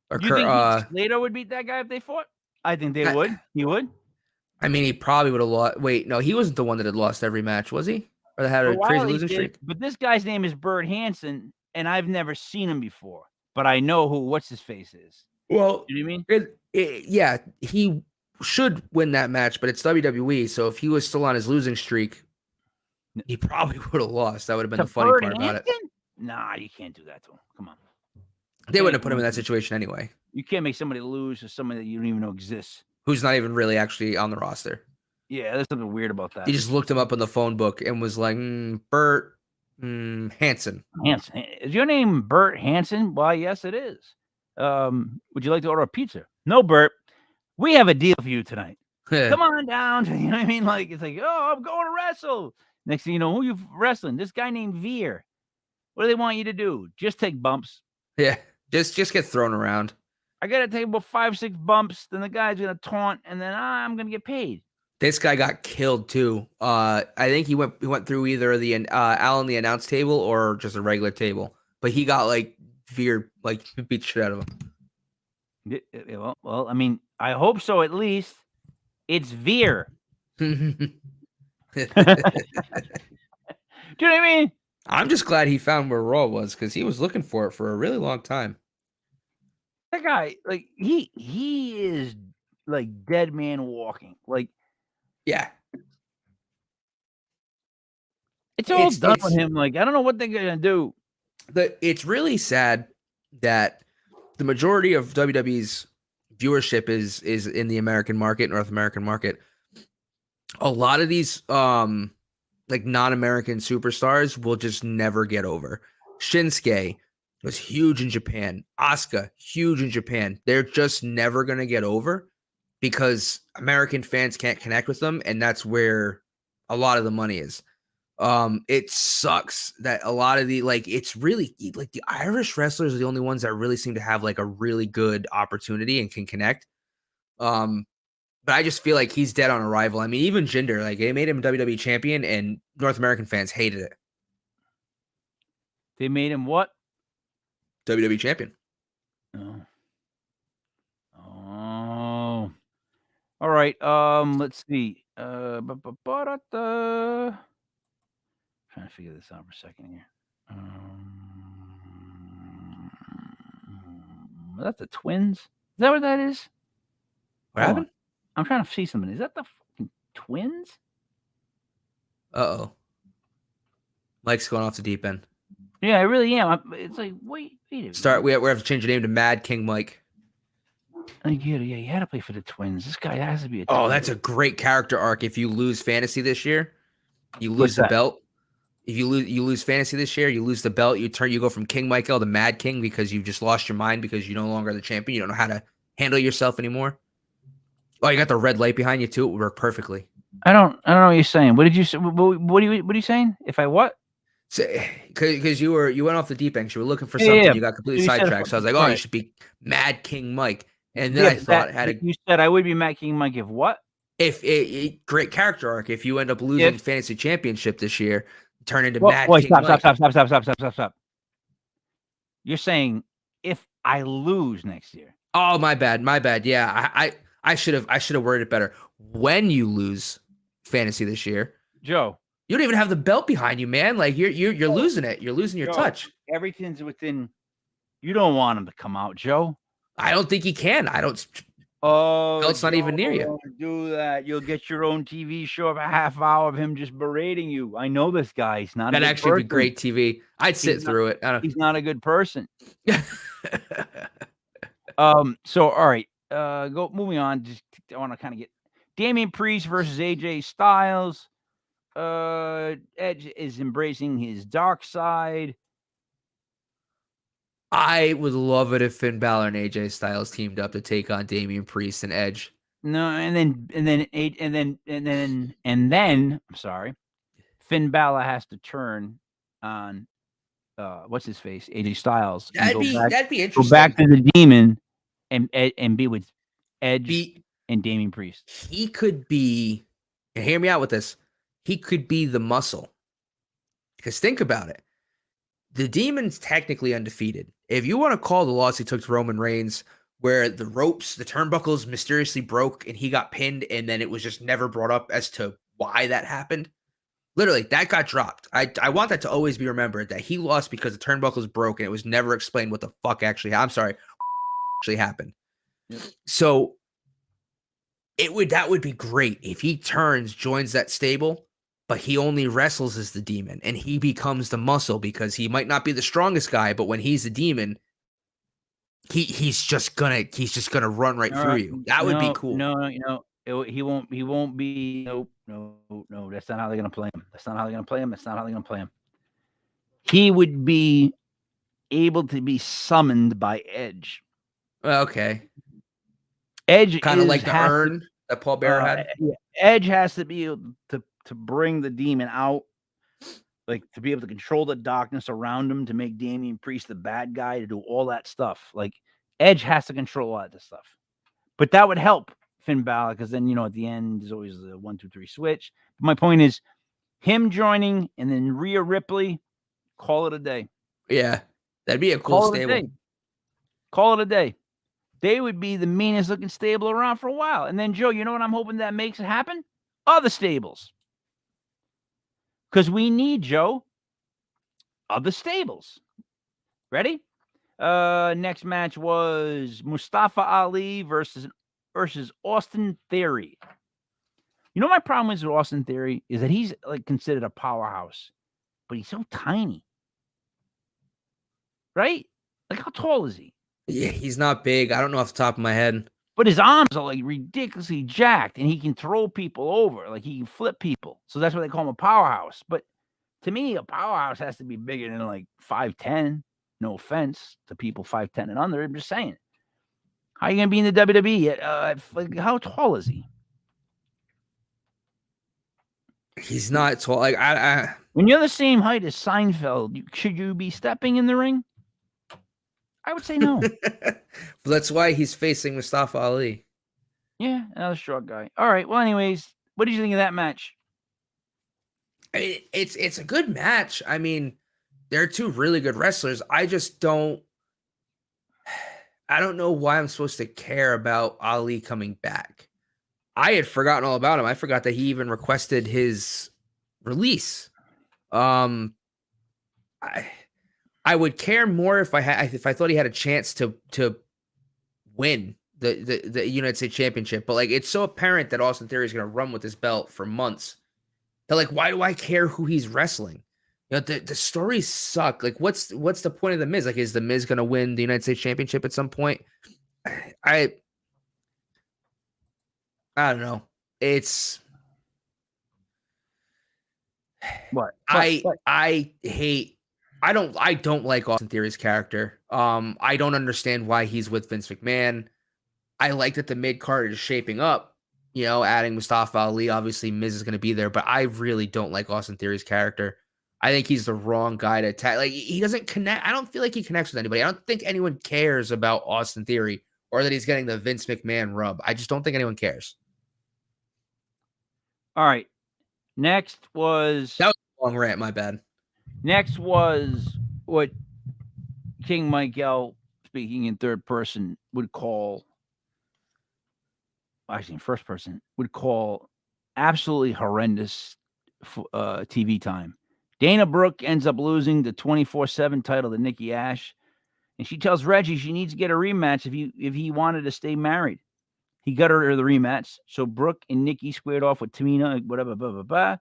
Or Do you think Heath Slater would beat that guy if they fought? I think they would. He would. I mean, he probably would have lost. Wait, no, he wasn't the one that had lost every match, was he? Or that had a crazy losing streak? But this guy's name is Bert Hansen, and I've never seen him before. But I know what's his face is. Well, you know what I mean? Yeah, he should win that match, but it's WWE. So if he was still on his losing streak, he probably would have lost. That would have been the funny part about it. Nah, you can't do that to him. Come on. They wouldn't have put him in that situation anyway. You can't make somebody lose to somebody that you don't even know exists. Who's not even really actually on the roster. Yeah, there's something weird about that. He just looked him up in the phone book and was like, Bert Hansen. Hansen. Is your name Bert Hansen? Why, yes, it is. Would you like to order a pizza? No, Bert. We have a deal for you tonight. Come on down. You know what I mean? Like, it's like, oh, I'm going to wrestle. Next thing you know, who you wrestling? This guy named Veer. What do they want you to do? Just take bumps. Yeah, just get thrown around. I got to take about 5-6 bumps. Then the guy's going to taunt, and then I'm going to get paid. This guy got killed too. I think he went through either the Alan the announce table or just a regular table. But he got like Veer like beat shit out of him. Well, I mean, I hope so. At least it's Veer. Do you know what I mean? I'm just glad he found where Raw was because he was looking for it for a really long time. That guy, like he is like dead man walking. Like, yeah, it's all done with him. Like, I don't know what they're gonna do. It's really sad that the majority of WWE's viewership is in the American market, North American market. A lot of these like non-American superstars will just never get over. Shinsuke was huge in Japan. Asuka, huge in Japan. They're just never going to get over because American fans can't connect with them, and that's where a lot of the money is. It sucks that a lot of the it's really like the Irish wrestlers are the only ones that really seem to have like a really good opportunity and can connect. But I just feel like he's dead on arrival. I mean, even Jinder, like they made him WWE champion, and North American fans hated it. They made him what? WWE champion. Oh. All right. Let's see. Trying to figure this out for a second here. That's the Twins. Is that what that is? What happened? I'm trying to see something. Is that the fucking Twins? Uh-oh. Mike's going off the deep end. Yeah, I really am. It's like, wait a minute. We have to change the name to Mad King Mike. Yeah, you had to play for the Twins. This guy has to be a Oh, that's a great character arc. If you lose fantasy this year, you lose What's the that? belt. If you lose fantasy this year, you lose the belt. You go from King Michael to Mad King because you've just lost your mind because you're no longer the champion. You don't know how to handle yourself anymore. Oh, you got the red light behind you too. It would work perfectly. I don't know what you're saying. What did you say? What are you saying? If I what? Because you went off the deep end. You were looking for something. Yeah. You got completely sidetracked. So I was like, oh, you should be Mad King Mike. And then I thought you said I would be Mad King Mike if what? If great character arc. If you end up losing fantasy championship this year, turn into Mad King Mike. Stop. You're saying if I lose next year. Oh, my bad. Yeah, I should have worded it better. When you lose fantasy this year, Joe, you don't even have the belt behind you, man. Like you're losing it. You're losing your touch. Everything's within. You don't want him to come out, Joe. I don't think he can. I don't. Oh, belt's not even near you. Don't do that. You'll get your own TV show of a half hour of him just berating you. I know this guy. He's not. That'd actually be great TV. I'd sit through it. He's not a good person. So all right. Moving on. Just I want to kind of get Damian Priest versus AJ Styles. Edge is embracing his dark side. I would love it if Finn Balor and AJ Styles teamed up to take on Damian Priest and Edge. No, and then I'm sorry, Finn Balor has to turn on what's his face, AJ Styles. That'd be interesting. Go back to the Demon and be with Edge and Damian Priest. He could be, and hear me out with this. He could be the muscle. Because think about it. The Demon's technically undefeated. If you want to call the loss he took to Roman Reigns, where the ropes, the turnbuckles mysteriously broke and he got pinned and then it was just never brought up as to why that happened. Literally, that got dropped. I want that to always be remembered, that he lost because the turnbuckles broke and it was never explained what the fuck actually happened. Yep. So that would be great if he turns, joins that stable, but he only wrestles as the Demon and he becomes the muscle because he might not be the strongest guy, but when he's the Demon, he's just gonna run right through you. That would be cool. No, he won't be. No. That's not how they're gonna play him. He would be able to be summoned by Edge. Okay. Edge kind of like the urn that Paul Bearer had. Yeah. Edge has to be able to bring the Demon out, like to be able to control the darkness around him, to make Damian Priest the bad guy, to do all that stuff. Like Edge has to control all that stuff, but that would help Finn Balor because then at the end there's always the 1, 2, 3 switch. But my point is, him joining and then Rhea Ripley, call it a day. Yeah, that'd be a cool stable. Call it a day. They would be the meanest looking stable around for a while. And then Joe, you know what I'm hoping that makes it happen? Other stables. Because we need, Joe, other stables. Ready? Next match was Mustafa Ali versus Austin Theory. You know my problem is with Austin Theory is that he's like considered a powerhouse, but he's so tiny. Right? Like how tall is he? Yeah, he's not big. I don't know off the top of my head. But his arms are like ridiculously jacked, and he can throw people over. Like he can flip people. So that's why they call him a powerhouse. But to me, a powerhouse has to be bigger than like 5'10". No offense to people 5'10" and under. I'm just saying. How are you going to be in the WWE? How tall is he? He's not tall. Like when you're the same height as Seinfeld, should you be stepping in the ring? I would say no. That's why he's facing Mustafa Ali. Yeah, another short guy. All right. Well, anyways, what did you think of that match? It's a good match. I mean, they're two really good wrestlers. I don't know why I'm supposed to care about Ali coming back. I had forgotten all about him. I forgot that he even requested his release. I would care more if I thought he had a chance to win the United States Championship. But like, it's so apparent that Austin Theory is going to run with this belt for months. That like, why do I care who he's wrestling? You know, the stories suck. Like, what's the point of the Miz? Like, is the Miz going to win the United States Championship at some point? I don't know. It's what I don't like Austin Theory's character. I don't understand why he's with Vince McMahon. I like that the mid card is shaping up. You know, adding Mustafa Ali. Obviously, Miz is going to be there, but I really don't like Austin Theory's character. I think he's the wrong guy to attack. Like, he doesn't connect. I don't feel like he connects with anybody. I don't think anyone cares about Austin Theory or that he's getting the Vince McMahon rub. I just don't think anyone cares. All right. Next was that was a long rant. My bad. Next was what King Michael, speaking in third person, would call. Actually, in first person, would call absolutely horrendous TV time. Dana Brooke ends up losing the 24/7 title to Nikki Ash, and she tells Reggie she needs to get a rematch if he wanted to stay married. He got her the rematch, so Brooke and Nikki squared off with Tamina, whatever, blah, blah, blah.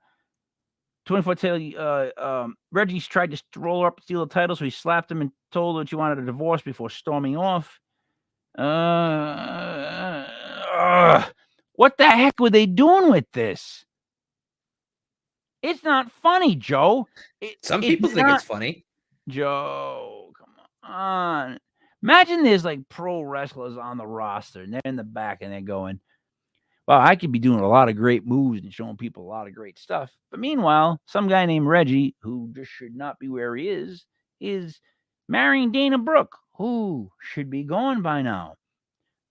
24 title. Reggie's tried to roll her up, steal the title, so he slapped him and told her she wanted a divorce before storming off. What the heck were they doing with this? It's not funny, Joe. Some people think it's funny. Joe, come on. Imagine there's like pro wrestlers on the roster and they're in the back and they're going, well, I could be doing a lot of great moves and showing people a lot of great stuff. But meanwhile, some guy named Reggie, who just should not be where he is marrying Dana Brooke, who should be gone by now.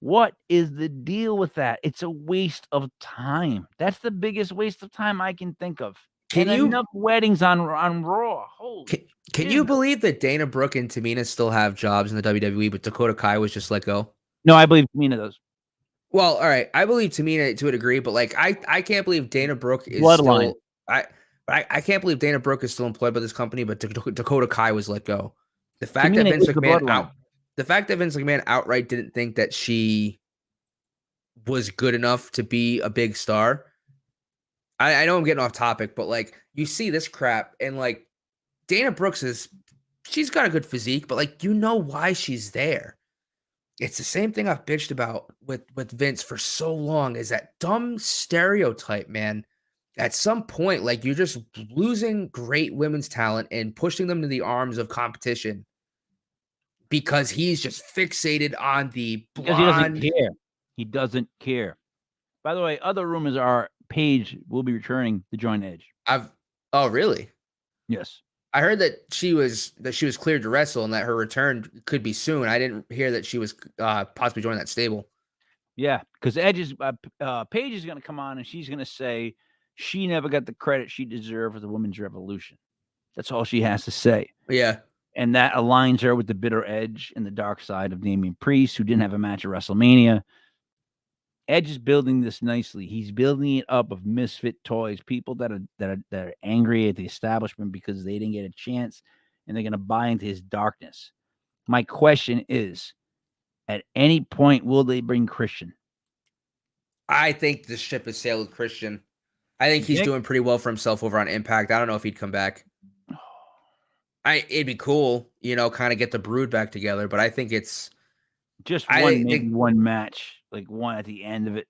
What is the deal with that? It's a waste of time. That's the biggest waste of time I can think of. Enough weddings on Raw. Holy Can you believe that Dana Brooke and Tamina still have jobs in the WWE, but Dakota Kai was just let go? No, I believe Tamina does. Well, all right. I believe Tamina to a degree, but like I can't believe Dana Brooke is Bloodline. Still I can't believe Dana Brooke is still employed by this company, but Dakota Kai was let go. The fact that Vince McMahon outright didn't think that she was good enough to be a big star. I know I'm getting off topic, but like, you see this crap and like Dana Brooks she's got a good physique, but like, you know why she's there. It's the same thing I've bitched about with Vince for so long, is that dumb stereotype, man. At some point, like, you're just losing great women's talent and pushing them to the arms of competition because he's just fixated on the blonde. Because he doesn't care. He doesn't care. By the way, other rumors are Paige will be returning to join Edge. Oh, really? Yes. I heard that she was cleared to wrestle and that her return could be soon. I didn't hear that she was possibly joining that stable. Yeah, because Paige is going to come on and she's going to say she never got the credit she deserved for the women's revolution. That's all she has to say. Yeah. And that aligns her with the bitter Edge and the dark side of Damian Priest, who didn't have a match at WrestleMania. Edge is building this nicely. He's building it up of misfit toys, people that are angry at the establishment because they didn't get a chance, and they're going to buy into his darkness. My question is, at any point, will they bring Christian? I think the ship has sailed with Christian. I think he's doing pretty well for himself over on Impact. I don't know if he'd come back. It'd be cool, kind of get the Brood back together, but I think it's just one match, like one at the end of it.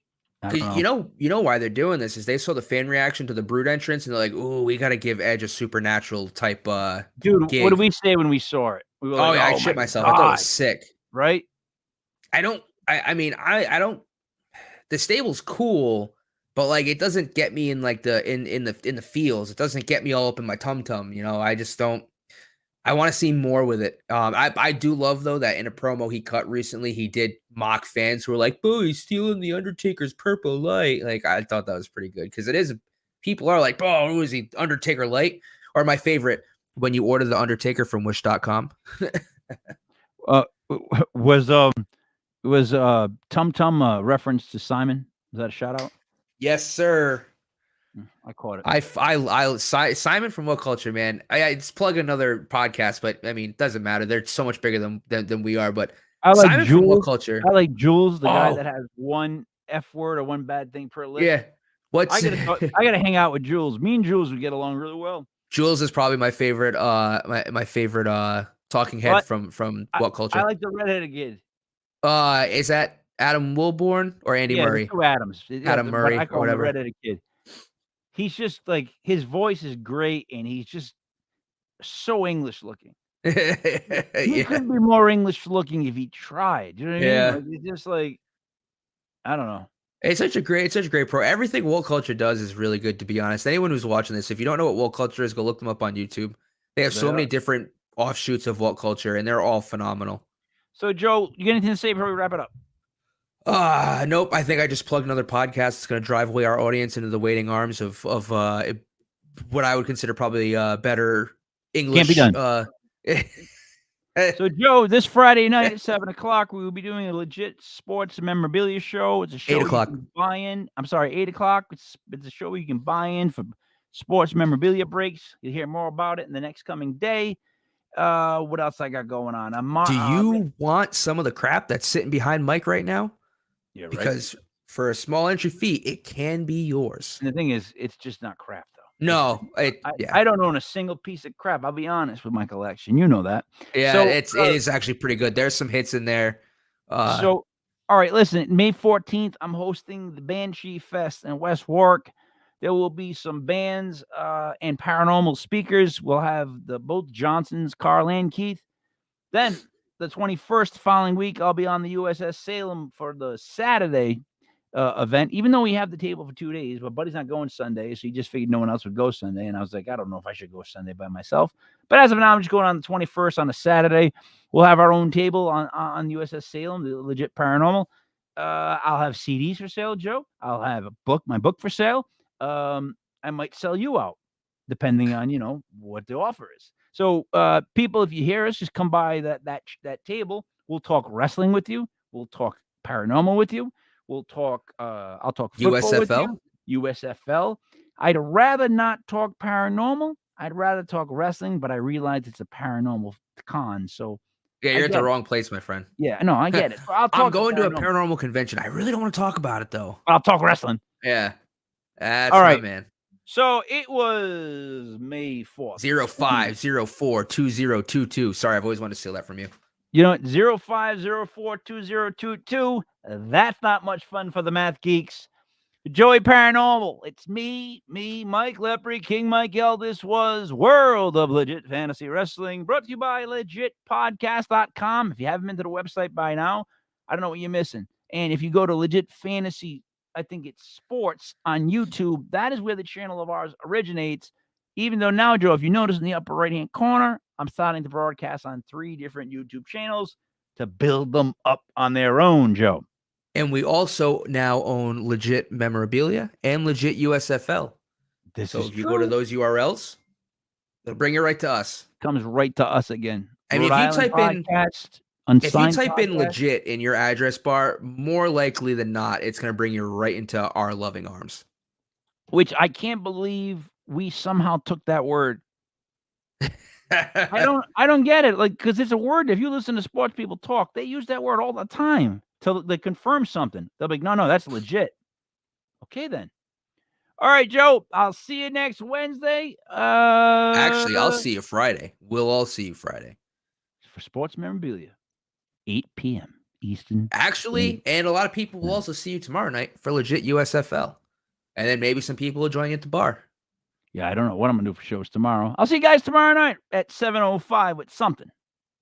You know why they're doing this is they saw the fan reaction to the Brood entrance and they're like, "Ooh, we got to give Edge a supernatural type." Dude, gig. What did we say when we saw it? We were like, I shit myself. God. I thought it was sick. Right? I don't I mean, I don't. The stable's cool, but like it doesn't get me in like in the feels. It doesn't get me all up in my tum tum. I just don't. I want to see more with it. I do love though that in a promo he cut recently, he did mock fans who were like, "Boo, he's stealing the Undertaker's purple light." Like I thought that was pretty good because it is. People are like, "Oh, who is he? Undertaker light?" Or my favorite, when you order the Undertaker from Wish.com. Was Tum Tum a reference to Simon? Was that a shout out? Yes, sir. I caught it. Simon from What Culture, man. I just plug another podcast, but I mean, it doesn't matter. They're so much bigger than we are. But I like Simon from What Jules. Culture. I like Jules, the guy Oh. that has one F word or one bad thing per lip. Yeah. I gotta hang out with Jules. Me and Jules would get along really well. Jules is probably my favorite. My favorite talking head from What Culture. I like the redheaded kid. Is that Adam Wilborn or Andy Murray? Two Adams. Adam Murray I call or whatever. him the redheaded kid. He's just like, his voice is great, and he's just so English looking. He could be more English looking if he tried. You know what I mean? Like, it's just like, I don't know. It's such a great pro. Everything Woke Culture does is really good, to be honest. Anyone who's watching this, if you don't know what Woke Culture is, go look them up on YouTube. They have so many different offshoots of Woke Culture, and they're all phenomenal. So, Joe, you got anything to say before we wrap it up? Nope. I think I just plugged another podcast. It's going to drive away our audience into the waiting arms of what I would consider probably better English. Can't be done. So, Joe, this Friday night at 7 o'clock, we will be doing a legit sports memorabilia show. It's a show 8 o'clock. you can buy in. I'm sorry, 8 o'clock. It's a show you can buy in for sports memorabilia breaks. You'll hear more about it in the next coming day. What else I got going on? Do you want some of the crap that's sitting behind Mike right now? Yeah, right. Because for a small entry fee, it can be yours. And the thing is, it's just not crap, though. No, I don't own a single piece of crap. I'll be honest with my collection. You know that. Yeah, so, it is actually pretty good. There's some hits in there. So, all right, listen. May 14th, I'm hosting the Banshee Fest in West Warwick. There will be some bands and paranormal speakers. We'll have both Johnsons, Carl and Keith. Then the 21st following week, I'll be on the USS Salem for the Saturday event, even though we have the table for 2 days. But Buddy's not going Sunday, so he just figured no one else would go Sunday. And I was like, I don't know if I should go Sunday by myself. But as of now, I'm just going on the 21st on a Saturday. We'll have our own table on USS Salem, the Legit Paranormal. I'll have CDs for sale, Joe. I'll have my book for sale. I might sell you out, depending on what the offer is. So, people, if you hear us, just come by that table. We'll talk wrestling with you. We'll talk paranormal with you. We'll talk. I'll talk football USFL. with you. USFL. I'd rather not talk paranormal. I'd rather talk wrestling, but I realize it's a paranormal con. So yeah, you're at the wrong place, my friend. Yeah, no, I get it. I'm going to a paranormal convention. I really don't want to talk about it though. I'll talk wrestling. Yeah, that's all right, man. So it was May 4th. 05042022. Sorry, I've always wanted to steal that from you. 05042022. That's not much fun for the math geeks. Joey Paranormal. It's me, Mike Lepre, King Mike L. This was World of Legit Fantasy Wrestling, brought to you by legitpodcast.com. If you haven't been to the website by now, I don't know what you're missing. And if you go to Legit Fantasy, I think it's Sports on YouTube, that is where the channel of ours originates. Even though now, Joe, if you notice in the upper right-hand corner, I'm starting to broadcast on 3 different YouTube channels to build them up on their own, Joe. And we also now own Legit Memorabilia and Legit USFL. So if you go to those URLs, they'll bring it right to us. Comes right to us again. I mean, if you type in Legit in your address bar, more likely than not, it's going to bring you right into our loving arms. Which I can't believe we somehow took that word. I don't get it. Like, because it's a word. If you listen to sports people talk, they use that word all the time till they confirm something. They'll be like, no, that's legit. Okay, then. All right, Joe. I'll see you next Wednesday. Actually, I'll see you Friday. We'll all see you Friday for sports memorabilia, 8 p.m. Eastern. Actually, and a lot of people will also see you tomorrow night for Legit USFL, and then maybe some people will join you at the bar. Yeah, I don't know what I'm gonna do for shows tomorrow. I'll see you guys tomorrow night at 7:05 with something.